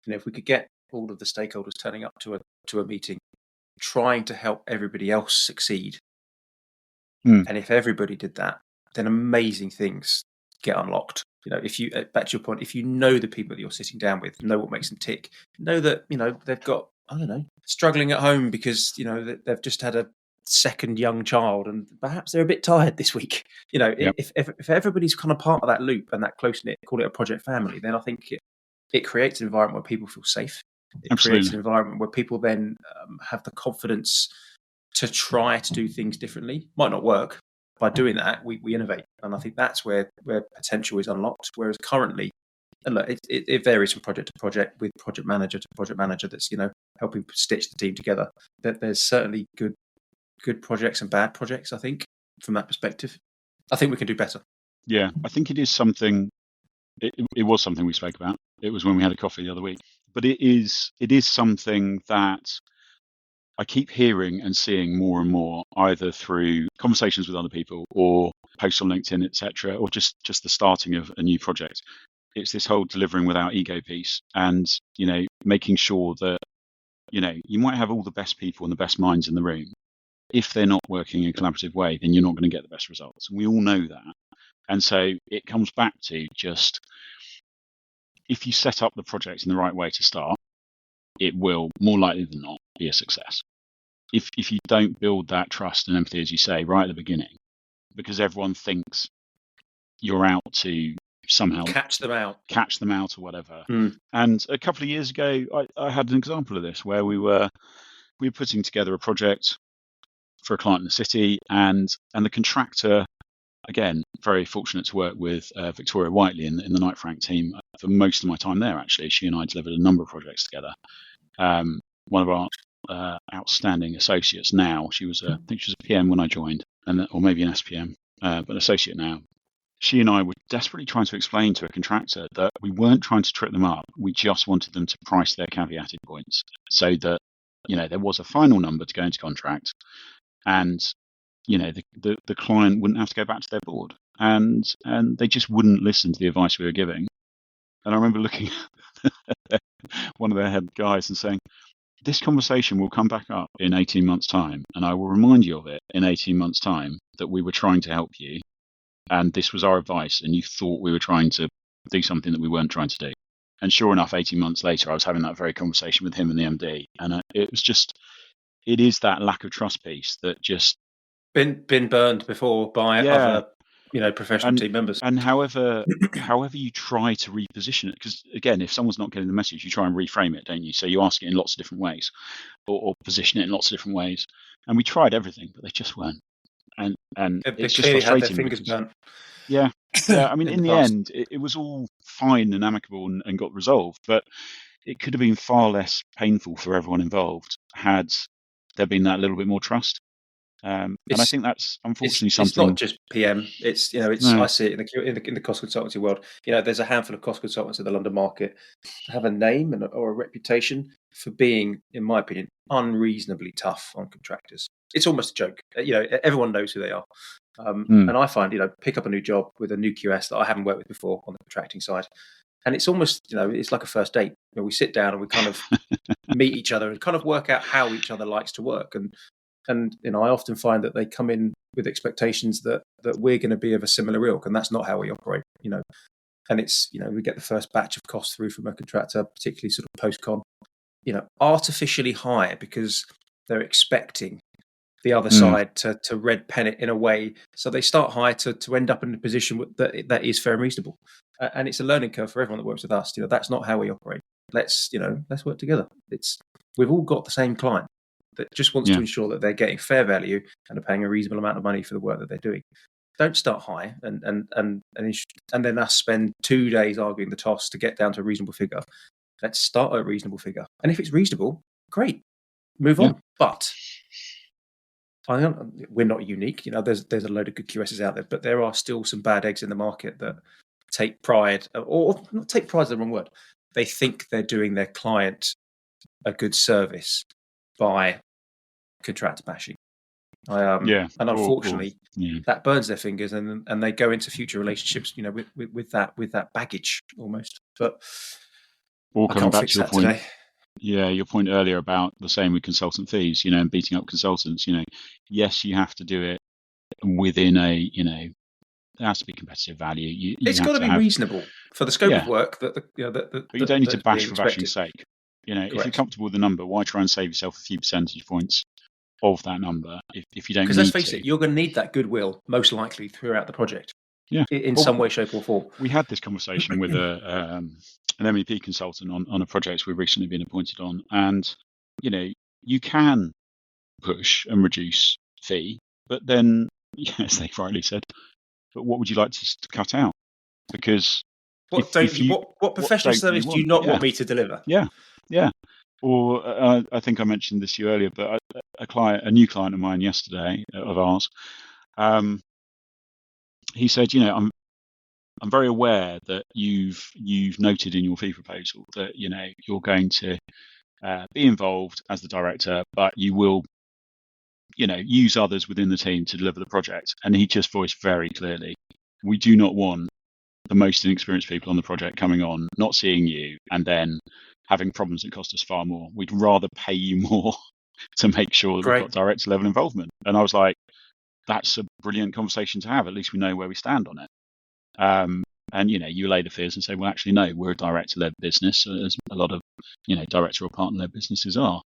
if we could get all of the stakeholders turning up to a meeting, trying to help everybody else succeed. And if everybody did that, then amazing things get unlocked. If you, back to your point, if you know the people that you're sitting down with, know what makes them tick, know that they've got, I don't know, struggling at home because they've just had a second young child and perhaps they're a bit tired this week. If everybody's kind of part of that loop and that close knit, call it a project family, then I think it creates an environment where people feel safe. It Absolutely. creates an environment where people then have the confidence to try to do things differently. Might not work. By doing that, we innovate, and I think that's where potential is unlocked. Whereas currently, and look, it varies from project to project, with project manager to project manager that's helping stitch the team together. That there's certainly good projects and bad projects. I think from that perspective, I think we can do better. Yeah, I think it is something. It was something we spoke about. It was when we had a coffee the other week. But it is something that I keep hearing and seeing more and more, either through conversations with other people or posts on LinkedIn, etc., or just the starting of a new project. It's this whole delivering without ego piece, and making sure that you might have all the best people and the best minds in the room. If they're not working in a collaborative way, then you're not going to get the best results, and we all know that. And so it comes back to just, if you set up the project in the right way to start, it will more likely than not be a success. If you don't build that trust and empathy, as you say, right at the beginning, because everyone thinks you're out to somehow catch them out or whatever. And a couple of years ago, I had an example of this where we were putting together a project for a client in the city, and the contractor, again, very fortunate to work with Victoria Whiteley in the Knight Frank team for most of my time there. Actually, she and I delivered a number of projects together. One of our outstanding associates now. I think she was a PM when I joined, or maybe an SPM, but an associate now. She and I were desperately trying to explain to a contractor that we weren't trying to trip them up. We just wanted them to price their caveated points so that there was a final number to go into contract, and the client wouldn't have to go back to their board, and they just wouldn't listen to the advice we were giving. And I remember looking at one of their head guys and saying, this conversation will come back up in 18 months' time, and I will remind you of it in 18 months' time, that we were trying to help you, and this was our advice, and you thought we were trying to do something that we weren't trying to do. And sure enough, 18 months later, I was having that very conversation with him and the MD, and it is that lack of trust piece that just been burned before by other professional team members. And however you try to reposition it, because again, if someone's not getting the message, you try and reframe it, don't you? So you ask it in lots of different ways, or position it in lots of different ways. And we tried everything, but they just weren't. And it's just frustrating. Had their fingers burnt. Yeah. I mean, in the end, it was all fine and amicable and got resolved, but it could have been far less painful for everyone involved had there been that little bit more trust. And I think that's unfortunately something. It's not just PM. It's I see it in the cost consultancy world. There's a handful of cost consultants in the London market that have a name or a reputation for being, in my opinion, unreasonably tough on contractors. It's almost a joke. Everyone knows who they are. And I find pick up a new job with a new QS that I haven't worked with before on the contracting side, and it's almost it's like a first date where we sit down and we kind of meet each other and kind of work out how each other likes to work. And I often find that they come in with expectations that we're going to be of a similar ilk, and that's not how we operate. And it's we get the first batch of costs through from a contractor, particularly sort of post-con, artificially high because they're expecting the other side to red pen it in a way, so they start high to end up in a position that is fair and reasonable. And it's a learning curve for everyone that works with us. That's not how we operate. Let's work together. We've all got the same client that just wants to ensure that they're getting fair value and are paying a reasonable amount of money for the work that they're doing. Don't start high and then us spend 2 days arguing the toss to get down to a reasonable figure. Let's start at a reasonable figure, and if it's reasonable, great, move on. But we're not unique. There's a load of good QSs out there, but there are still some bad eggs in the market that take pride, or not take pride is the wrong word. They think they're doing their client a good service by contractor bashing. And unfortunately, that burns their fingers, and they go into future relationships, with that baggage almost. But or coming back to your point, your point earlier about the same with consultant fees, and beating up consultants, yes, you have to do it within there has to be competitive value. It's You got have to to be have, reasonable for the scope of yeah, work but you don't need to that's bash being for bashing's expected. sake. If you're Correct. comfortable with the number, why try and save yourself a few percentage points of that number if you don't Because need let's face to? it, you're going to need that goodwill most likely throughout the project, Yeah. in Well, some way, shape, or form. we had this conversation with an MEP consultant on a project we've recently been appointed on, and you can push and reduce fee, but then, as they rightly said, but what would you like to cut out? Because What professional don't you service do you want? not want me to deliver? Yeah. Or I think I mentioned this to you earlier, but a new client of mine yesterday, of ours, he said, I'm very aware that you've noted in your fee proposal that you're going to be involved as the director, but you will use others within the team to deliver the project. And he just voiced very clearly, we do not want the most inexperienced people on the project coming on, not seeing you, and then having problems that cost us far more. We'd rather pay you more to make sure that we've got director level involvement. And I was like, that's a brilliant conversation to have. At least we know where we stand on it. And you lay the fears and say, well, actually, no, we're a director-led business, as a lot of director or partner-led businesses are.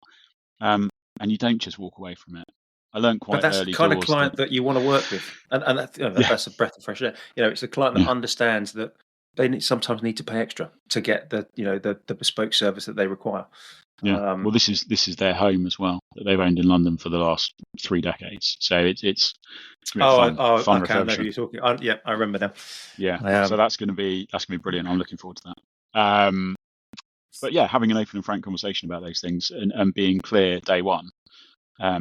And you don't just walk away from it. I learned quite early. But that's the kind of client that you want to work with, and that's a breath of fresh air. It's a client that understands that they sometimes need to pay extra to get the bespoke service that they require. Yeah. Well, this is their home as well, that they've owned in London for the last 3 decades. So it's fun okay, reflection. I know who you're talking. I remember now. Yeah. So that's going to be brilliant. I'm looking forward to that. But yeah, having an open and frank conversation about those things and being clear day one,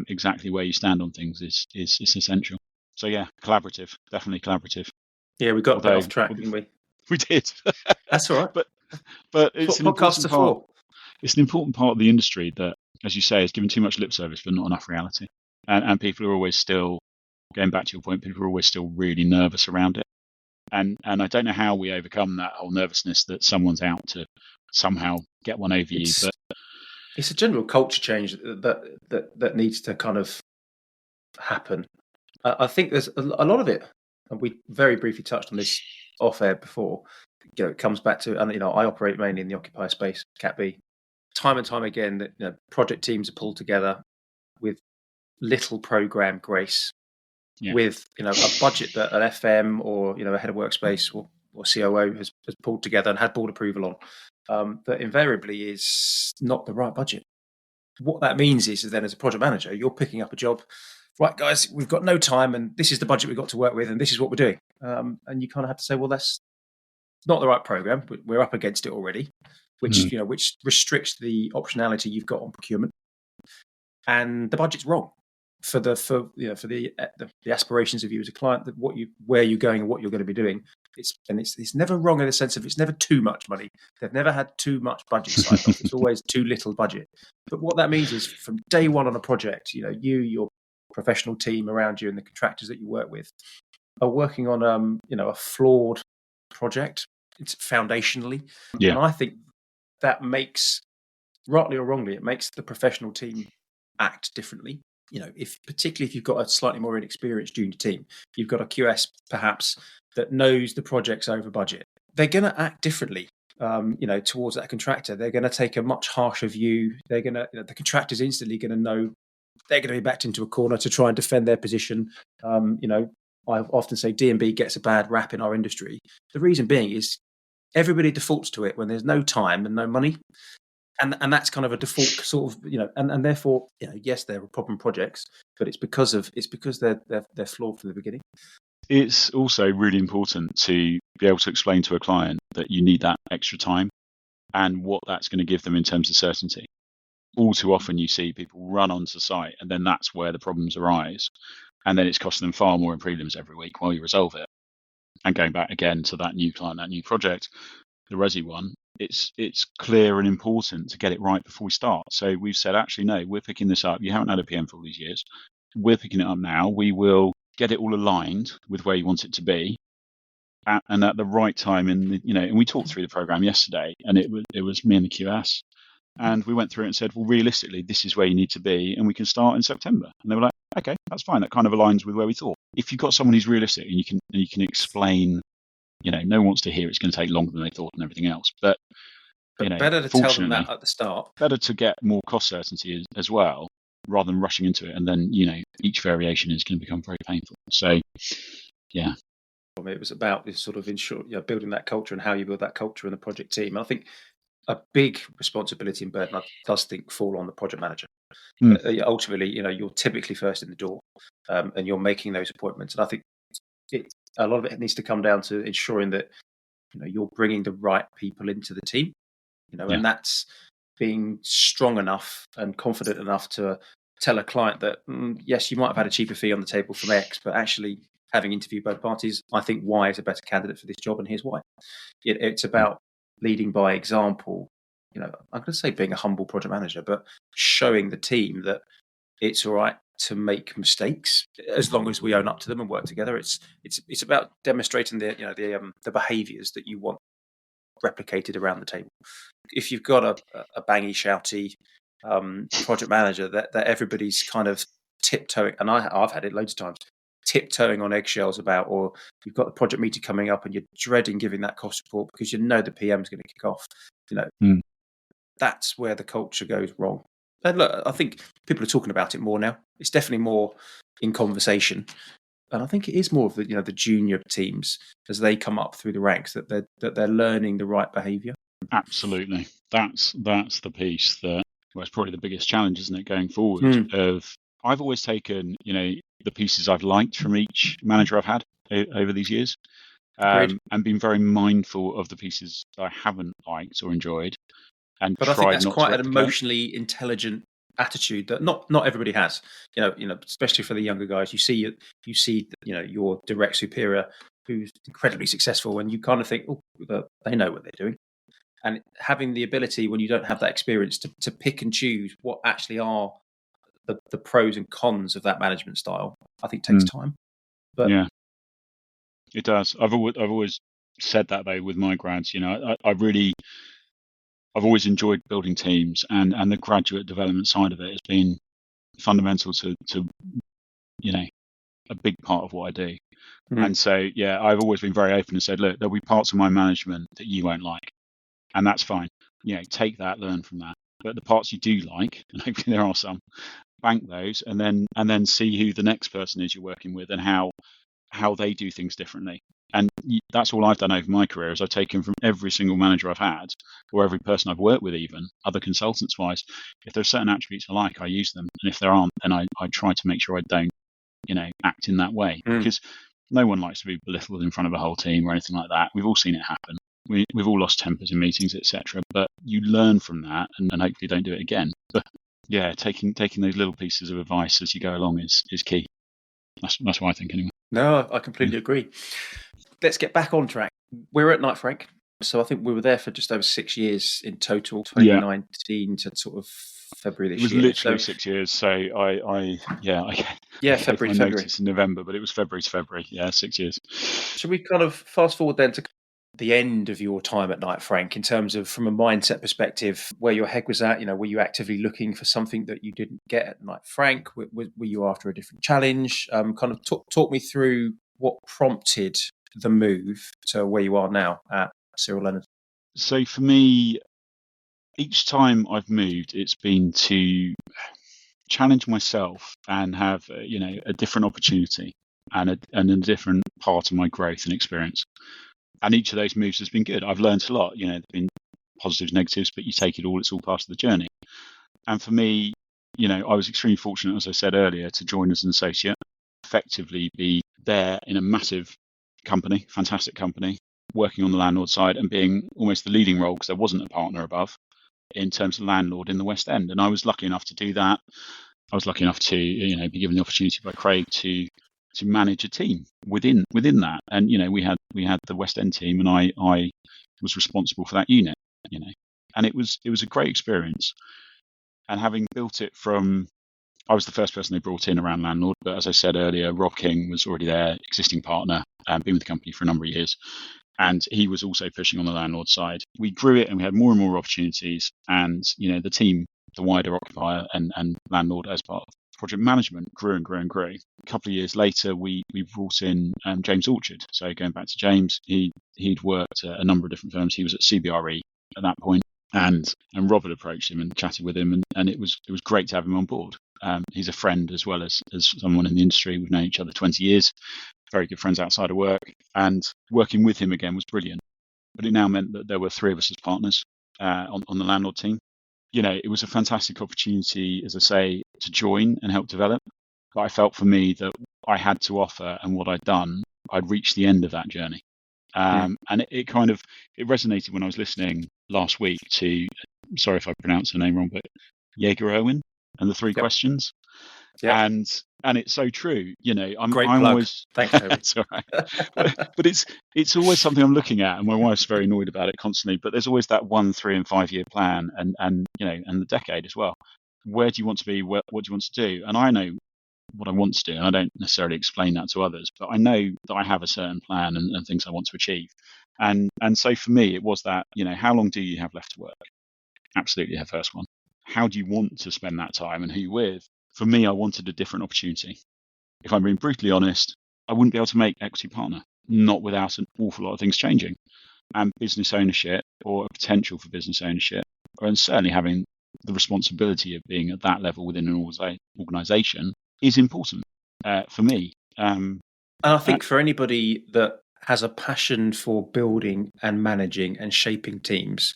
exactly where you stand on things is essential. So yeah, definitely collaborative. Yeah, we got a bit off track, didn't we? We did. That's all right. But it's an important part. For. It's an important part of the industry that, as you say, is given too much lip service but not enough reality. And people are always still, going back to your point, people are always still really nervous around it. And I don't know how we overcome that whole nervousness that someone's out to somehow get one over you. But it's a general culture change that needs to kind of happen. I think there's a lot of it, and we very briefly touched on this off air before. It comes back to, and I operate mainly in the occupier space, Cat B. Time and time again, that project teams are pulled together with little program grace, with a budget that an FM or a head of workspace or COO has pulled together and had board approval on, that invariably is not the right budget. What that means is then, as a project manager, you're picking up a job. Right, guys, we've got no time, and this is the budget we've got to work with, and this is what we're doing. And you kind of have to say, well, that's not the right program. We're up against it already, which restricts the optionality you've got on procurement, and the budget's wrong for the aspirations of you as a client. That where you're going and what you're going to be doing. It's never wrong in the sense of it's never too much money. They've never had too much budget signed off. It's always too little budget. But what that means is, from day one on a project, your professional team around you and the contractors that you work with are working on a flawed project. It's foundationally, and I think that makes, rightly or wrongly, it makes the professional team act differently. Particularly if you've got a slightly more inexperienced junior team, you've got a QS perhaps that knows the project's over budget. They're going to act differently. Towards that contractor, they're going to take a much harsher view. They're going to, the contractor's instantly going to know they're going to be backed into a corner to try and defend their position. I often say D&B gets a bad rap in our industry. The reason being is everybody defaults to it when there's no time and no money. And that's kind of a default sort of, and therefore, yes, there are problem projects, but it's because they're flawed from the beginning. It's also really important to be able to explain to a client that you need that extra time and what that's going to give them in terms of certainty. All too often you see people run onto site and then that's where the problems arise. And then it's costing them far more in prelims every week while you resolve it. And going back again to that new client, that new project, the Resi one, it's clear and important to get it right before we start. So we've said, actually, no, we're picking this up. You haven't had a PM for all these years. We're picking it up now. We will get it all aligned with where you want it to be, and at the right time. And we talked through the program yesterday, and it was me and the QS, And we went through it and said, well, realistically, this is where you need to be, and we can start in September. And they were like, okay, that's fine. That kind of aligns with where we thought. If you've got someone who's realistic and you can explain, no one wants to hear it's going to take longer than they thought and everything else. But better to tell them that at the start. Better to get more cost certainty as well, rather than rushing into it. And then, each variation is going to become very painful. So, yeah. It was about this sort of building that culture and how you build that culture in the project team. And I think a big responsibility and burden, I does think, fall on the project manager. Ultimately, you're typically first in the door, and you're making those appointments. And I think a lot of it needs to come down to ensuring that you're bringing the right people into the team. And that's being strong enough and confident enough to tell a client that yes, you might have had a cheaper fee on the table from X, but actually, having interviewed both parties, I think Y is a better candidate for this job, and here's why. It's about leading by example. I'm going to say being a humble project manager, but showing the team that it's all right to make mistakes as long as we own up to them and work together. It's about demonstrating the behaviours that you want replicated around the table. If you've got a bangy, shouty project manager that everybody's kind of tiptoeing, and I've had it loads of times, tiptoeing on eggshells about, or you've got the project meeting coming up and you're dreading giving that cost report because the PM is going to kick off. That's where the culture goes wrong. And look, I think people are talking about it more now. It's definitely more in conversation, and I think it is more of the the junior teams as they come up through the ranks that they're learning the right behaviour. Absolutely, that's the piece that it's probably the biggest challenge, isn't it, going forward? I've always taken the pieces I've liked from each manager I've had over these years, and been very mindful of the pieces I haven't liked or enjoyed. But I think that's quite an emotionally intelligent attitude that not everybody has. Especially for the younger guys, you see your direct superior who's incredibly successful, and you kind of think, oh, they know what they're doing. And having the ability, when you don't have that experience, to pick and choose what actually are the pros and cons of that management style, I think takes time. But yeah, it does. I've always said that though with my grads. I've always enjoyed building teams, and the graduate development side of it has been fundamental to a big part of what I do. And so, I've always been very open and said, look, there'll be parts of my management that you won't like, and that's fine. Take that, learn from that. But the parts you do like, and hopefully there are some, bank those, and then see who the next person is you're working with and how they do things differently. And that's all I've done over my career, is I've taken from every single manager I've had, or every person I've worked with, even other consultants wise. If there's certain attributes I like, I use them, and if there aren't, then I try to make sure I don't act in that way, because no one likes to be belittled in front of a whole team or anything like that. We've all seen it happen. We've all lost tempers in meetings, etc. But you learn from that, and hopefully don't do it again. But taking those little pieces of advice as you go along is key. That's what I think anyway. No, I completely agree. Let's get back on track. We're at Knight Frank, so I think we were there for just over 6 years in total, 2019 to sort of February this year. It was literally 6 years. So February. Notice in November, but it was February to February. 6 years. Should we kind of fast forward then to the end of your time at Knight Frank, in terms of, from a mindset perspective, where your head was at? Were you actively looking for something that you didn't get at Knight Frank? Were you after a different challenge? Kind of talk me through what prompted the move to where you are now at Cyril Leonard. So for me, each time I've moved, it's been to challenge myself and have a different opportunity and a different part of my growth and experience. And each of those moves has been good. I've learned a lot. There've been positives, negatives, but you take it all. It's all part of the journey. And for me, I was extremely fortunate, as I said earlier, to join as an associate, effectively be there in a massive company, fantastic company, working on the landlord side and being almost the leading role, because there wasn't a partner above in terms of landlord in the West End. And I was lucky enough to do that. I was lucky enough to be given the opportunity by Craig to manage a team within that. And we had the West End team, and I was responsible for that unit. And it was a great experience. And having built it from, I was the first person they brought in around landlord, but as I said earlier, Rob King was already there, existing partner, been with the company for a number of years. and he was also pushing on the landlord side. We grew it, and we had more and more opportunities. And the team, the wider occupier and landlord, as part of project management, grew and grew and grew. A couple of years later, we brought in James Orchard. So going back to James, he'd worked at a number of different firms. He was at CBRE at that point, and Robert approached him and chatted with him, and it was great to have him on board. He's a friend as well as someone in the industry. We've known each other 20 years, very good friends outside of work, and working with him again was brilliant. But it now meant that there were three of us as partners on the landlord team. It was a fantastic opportunity, as I say, to join and help develop. But I felt for me that I had to offer, and what I'd done, I'd reached the end of that journey. And it resonated when I was listening last week to, sorry if I pronounce her name wrong, but Jaeger Owen and the three questions. Yep. And it's so true. I'm Great plug. Always thanks, Toby. It's all right. but it's always something I'm looking at, and my wife's very annoyed about it constantly. But there's always that 1, 3, and 5 year plan, and the decade as well. Where do you want to be? What do you want to do? And I know what I want to do, and I don't necessarily explain that to others, but I know that I have a certain plan and things I want to achieve. And so for me, it was that, how long do you have left to work? Absolutely, her first one. How do you want to spend that time, and who you with? For me, I wanted a different opportunity. If I'm being brutally honest, I wouldn't be able to make equity partner, not without an awful lot of things changing. And business ownership, or a potential for business ownership, and certainly having the responsibility of being at that level within an organisation is important for me. And I think for anybody that has a passion for building and managing and shaping teams,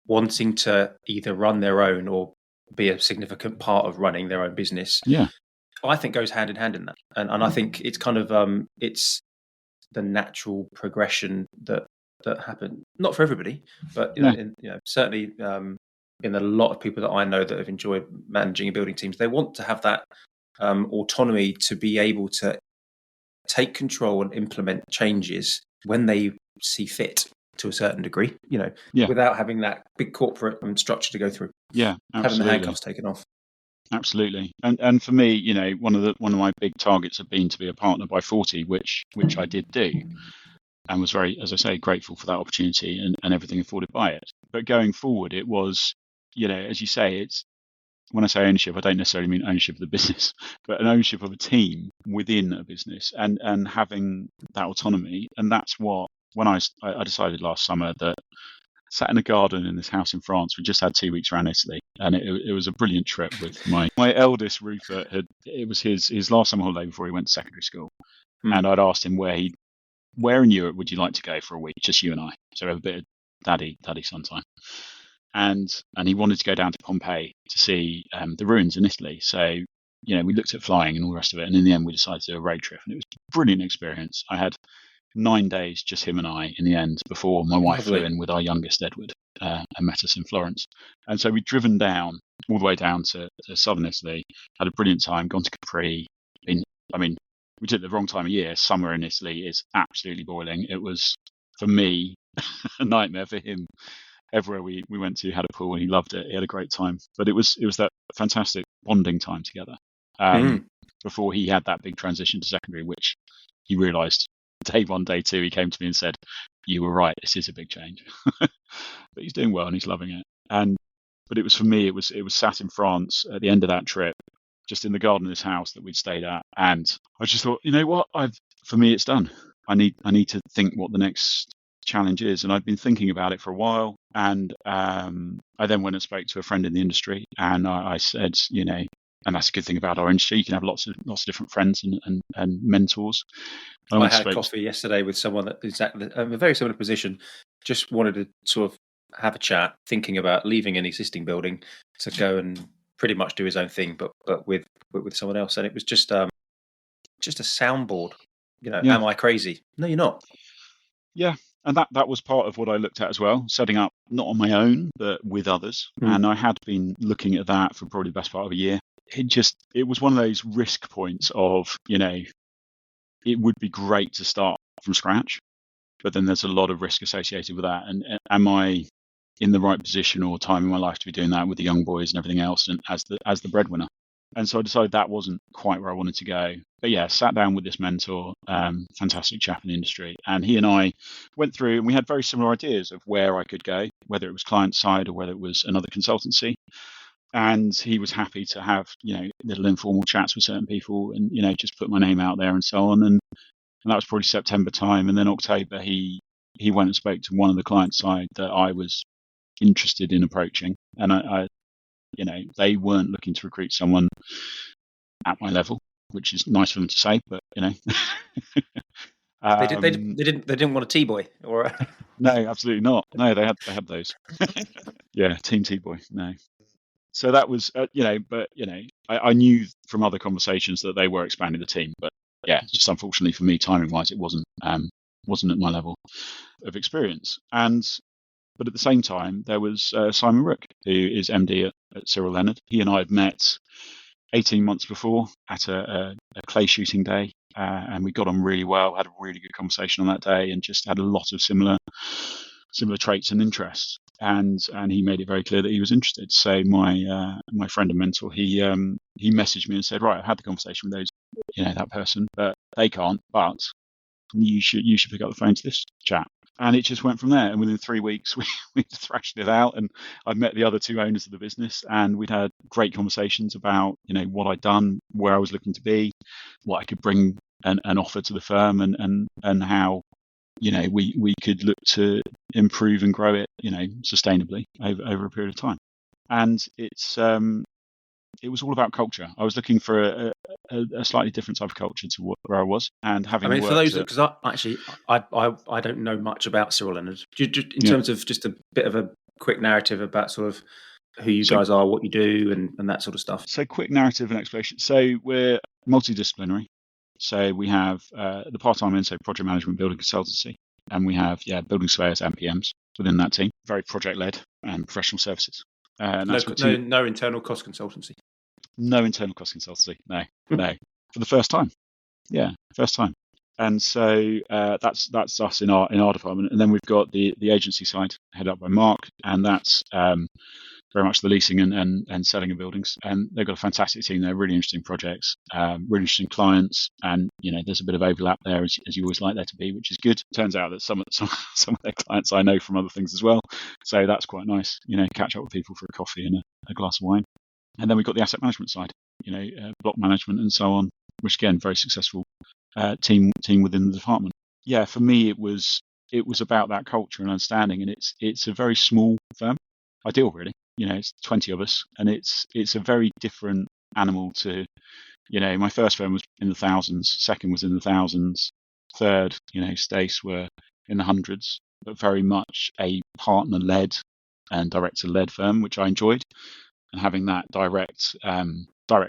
wanting to either run their own or be a significant part of running their own business, I think goes hand in hand in that. And I think it's kind of it's the natural progression that happened. Not for everybody, but certainly in a lot of people that I know that have enjoyed managing and building teams, they want to have that autonomy to be able to take control and implement changes when they see fit, to a certain degree, without having that big corporate structure to go through. Yeah, absolutely. Having the handcuffs taken off. Absolutely. And for me, one of my big targets have been to be a partner by 40, which I did do, and was very, as I say, grateful for that opportunity and everything afforded by it. But going forward, it was, as you say, it's, when I say ownership, I don't necessarily mean ownership of the business, but an ownership of a team within a business, and having that autonomy. And that's what, when I decided last summer that sat in a garden in this house in France. We just had 2 weeks around Italy, and it was a brilliant trip with my eldest Rupert. It was his last summer holiday before he went to secondary school, and I'd asked him where in Europe would you like to go for a week, just you and I, so have a bit of daddy son time. And he wanted to go down to Pompeii to see the ruins in Italy. So we looked at flying and all the rest of it, and in the end we decided to do a road trip, and it was a brilliant experience. I had 9 days, just him and I, in the end, before my wife flew in with our youngest Edward and met us in Florence. And so we'd driven down, all the way down to southern Italy, had a brilliant time, gone to Capri. We took the wrong time of year. Summer in Italy is absolutely boiling. It was, for me, a nightmare. For him, everywhere we went to had a pool, and he loved it. He had a great time. But it was that fantastic bonding time together before he had that big transition to secondary, which he realised day 1, day 2, he came to me and said, "You were right. This is a big change." But he's doing well and he's loving it. But it was, for me, it was sat in France at the end of that trip, just in the garden of this house that we'd stayed at, and I just thought, you know what? For me, it's done. I need to think what the next challenge is, and I've been thinking about it for a while. And I then went and spoke to a friend in the industry, and I said, and that's a good thing about our industry. You can have lots of different friends and mentors. I had coffee yesterday with someone that exactly a very similar position. Just wanted to sort of have a chat, thinking about leaving an existing building to go and pretty much do his own thing, but with someone else. And it was just a soundboard. Am I crazy? No, you're not. Yeah. And that was part of what I looked at as well, setting up not on my own, but with others. And I had been looking at that for probably the best part of a year. It was one of those risk points of, it would be great to start from scratch, but then there's a lot of risk associated with that. And am I in the right position or time in my life to be doing that with the young boys and everything else, and as the breadwinner? And so I decided that wasn't quite where I wanted to go. But yeah, sat down with this mentor, fantastic chap in the industry, and he and I went through, and we had very similar ideas of where I could go, whether it was client side or whether it was another consultancy. And he was happy to have, little informal chats with certain people and, just put my name out there and so on. And that was probably September time. And then October, he went and spoke to one of the client side that I was interested in approaching. And I they weren't looking to recruit someone at my level, which is nice for them to say, but they didn't want a T-boy or no, absolutely not. No, they had those. Yeah, team T-boy. No. So that was, I knew from other conversations that they were expanding the team, but yeah, just unfortunately for me, timing-wise, it wasn't at my level of experience. But at the same time, there was Simon Rook, who is MD at Cyril Leonard. He and I had met 18 months before at a clay shooting day, and we got on really well, had a really good conversation on that day, and just had a lot of similar traits and interests. And he made it very clear that he was interested. So my friend and mentor, he messaged me and said, right, I've had the conversation with that person, but they can't. But you should pick up the phone to this chap. And it just went from there. And within 3 weeks, we thrashed it out. And I'd met the other two owners of the business, and we'd had great conversations about what I'd done, where I was looking to be, what I could bring and offer to the firm, and how we could look to improve and grow it, sustainably over a period of time. And it was all about culture. I was looking for a slightly different type of culture to where I was, and having. I mean, for those, because I don't know much about Cyril Leonard. In terms of just a bit of a quick narrative about sort of who you guys are, what you do, and that sort of stuff. So, quick narrative and explanation. So, we're multidisciplinary. So we have the part I'm in, so project management, building consultancy, and we have building surveyors and PMs within that team. Very project led and professional services. No internal cost consultancy. No internal cost consultancy. No. For the first time. Yeah, first time. And so that's us in our department. And then we've got the agency side headed up by Mark, and that's very much the leasing and selling of buildings. And they've got a fantastic team. They're really interesting projects, really interesting clients, and there's a bit of overlap there as you always like there to be, which is good. Turns out that some of their clients I know from other things as well, so that's quite nice. Catch up with people for a coffee and a glass of wine. And then we've got the asset management side, block management and so on, which again very successful team within the department. Yeah, for me it was about that culture and understanding, and it's a very small firm, ideal really. It's 20 of us, and it's a very different animal to, my first firm was in the thousands, second was in the thousands, third, Stace were in the hundreds, but very much a partner-led and director-led firm, which I enjoyed, and having that direct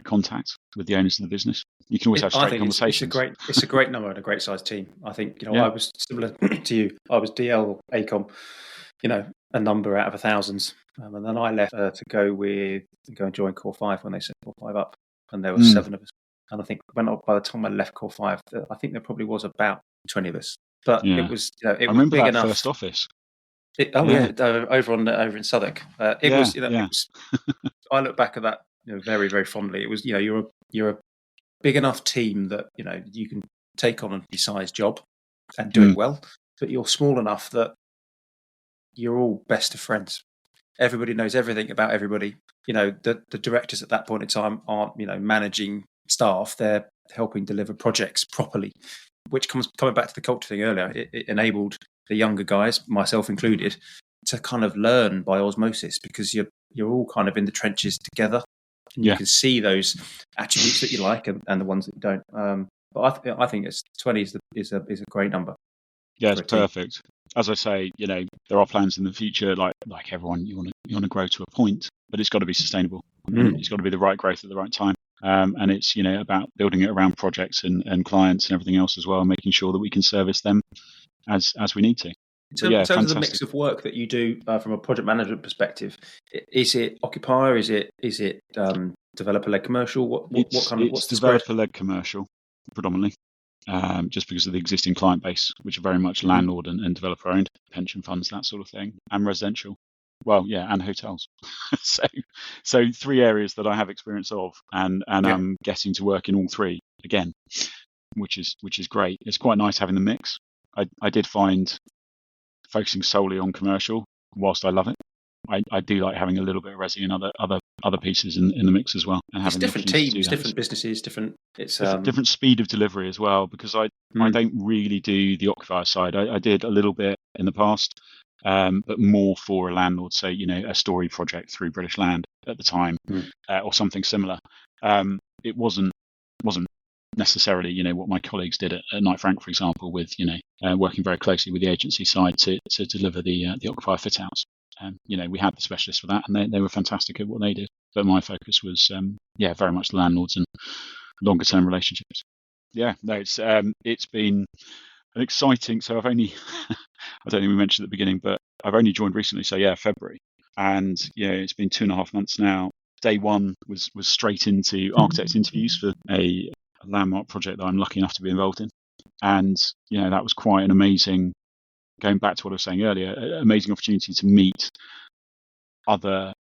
contact with the owners of the business. You can always have straight conversations. It's a great number and a great sized team. I think, I was similar to you. I was DL ACOM, a number out of thousands. And then I left to go and join Core 5 when they set Core 5 up. And there were 7 of us. And I think by the time I left Core 5, I think there probably was about 20 of us. But it was, I remember that enough. First office. Over in Southwark. It was. I look back at that very, very fondly. It was you're a big enough team that you can take on a sized job and do it well, but you're small enough that you're all best of friends. Everybody knows everything about everybody. The directors at that point in time aren't managing staff; they're helping deliver projects properly. Which coming back to the culture thing earlier, it enabled the younger guys, myself included, to kind of learn by osmosis, because you're all kind of in the trenches together, and you can see those attributes that you like and the ones that you don't. But I think it's 20 is a great number. Yeah, it's perfect. As I say, there are plans in the future, like everyone, you want to grow to a point, but it's got to be sustainable. It's got to be the right growth at the right time. And it's about building it around projects and clients and everything else as well, making sure that we can service them as we need to. In terms of the mix of work that you do from a project management perspective, is it occupier? Is it developer-led commercial? What's the developer-led commercial predominantly, just because of the existing client base, which are very much landlord and developer-owned, pension funds, that sort of thing, and residential. and hotels. so 3 areas that I have experience of, and I'm getting to work in all 3 again, which is great. It's quite nice having the mix. I did find focusing solely on commercial, whilst I love it, I do like having a little bit of resi and other pieces in the mix as well. And it's different teams, different businesses, different speed of delivery as well, because I don't really do the occupier side. I did a little bit in the past, but more for a landlord, say, a story project through British Land at the time, or something similar. It wasn't necessarily, what my colleagues did at Knight Frank, for example, with, working very closely with the agency side to deliver the occupier fit outs. We had the specialists for that, and they were fantastic at what they did. But my focus was, very much the landlords and longer term relationships. It's been an exciting. So I've only, I don't think we mentioned at the beginning, but I've only joined recently. So February, and it's been 2.5 months now. Day one was straight into architect interviews for a landmark project that I'm lucky enough to be involved in, and that was quite an amazing. Going back to what I was saying earlier, amazing opportunity to meet other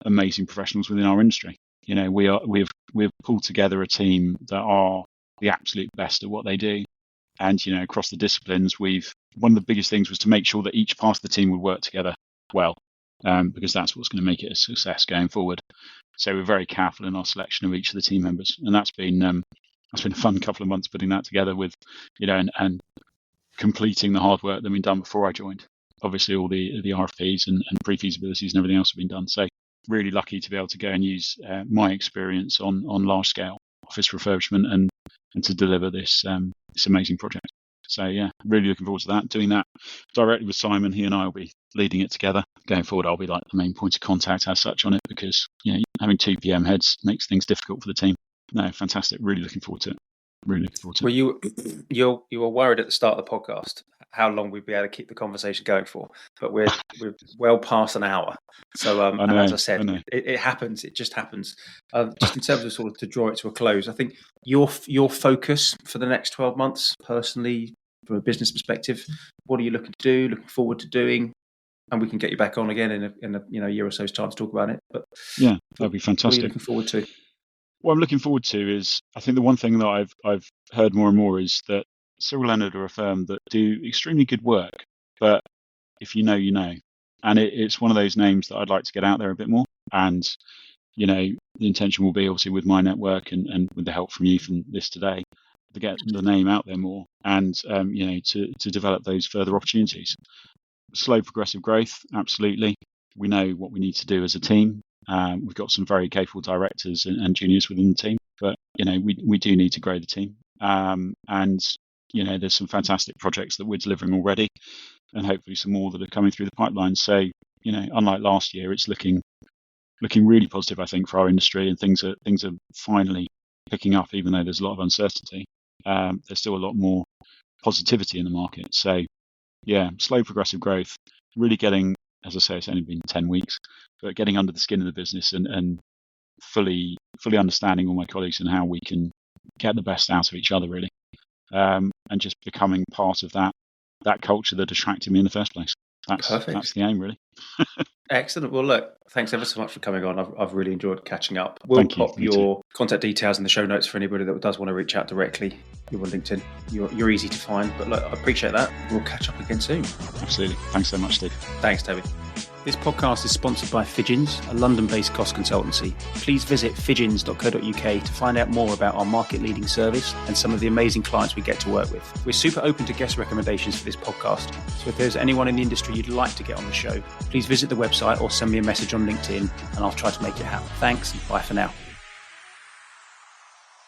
amazing professionals within our industry. We've pulled together a team that are the absolute best at what they do, and across the disciplines, one of the biggest things was to make sure that each part of the team would work together well, because that's what's going to make it a success going forward. So we're very careful in our selection of each of the team members, and that's been a fun couple of months putting that together with, and completing the hard work that had been done before I joined. Obviously, all the RFPs and pre-feasibilities and everything else have been done. So really lucky to be able to go and use my experience on large scale office refurbishment and to deliver this amazing project. So really looking forward to that. Doing that directly with Simon. He and I will be leading it together. Going forward, I'll be like the main point of contact as such on it, because having 2 PM heads makes things difficult for the team. No, fantastic. Really looking forward to it. Well, you were worried at the start of the podcast how long we'd be able to keep the conversation going for, but we're well past an hour. So and as I said, it happens. It just happens. Just in terms of sort of to draw it to a close, I think your focus for the next 12 months, personally, from a business perspective, what are you looking forward to doing? And we can get you back on again in a year or so's time to talk about it. But that'd be fantastic. What are you looking forward to? What I'm looking forward to is, I think the one thing that I've heard more and more is that Cyril Leonard are a firm that do extremely good work, but if you know, and it's one of those names that I'd like to get out there a bit more. And the intention will be, obviously, with my network and with the help from you from this today, to get the name out there more, and to develop those further opportunities. Slow progressive growth, absolutely. We know what we need to do as a team. We've got some very capable directors and juniors within the team, but we do need to grow the team. And there's some fantastic projects that we're delivering already, and hopefully some more that are coming through the pipeline. So unlike last year, it's looking really positive, I think, for our industry, and things are finally picking up, even though there's a lot of uncertainty. There's still a lot more positivity in the market. So slow progressive growth, really getting. As I say, it's only been 10 weeks, but getting under the skin of the business and fully understanding all my colleagues and how we can get the best out of each other, really, and just becoming part of that culture that attracted me in the first place. Perfect. That's the aim, really. Excellent. Well, look, thanks ever so much for coming on. I've really enjoyed catching up. We'll pop your contact details in the show notes for anybody that does want to reach out directly. You're on LinkedIn. You're easy to find. But look, I appreciate that. We'll catch up again soon. Absolutely. Thanks so much, Steve. Thanks, Toby. This podcast is sponsored by Fidgins, a London-based cost consultancy. Please visit fidgins.co.uk to find out more about our market-leading service and some of the amazing clients we get to work with. We're super open to guest recommendations for this podcast, so if there's anyone in the industry you'd like to get on the show, please visit the website or send me a message on LinkedIn, and I'll try to make it happen. Thanks, and bye for now.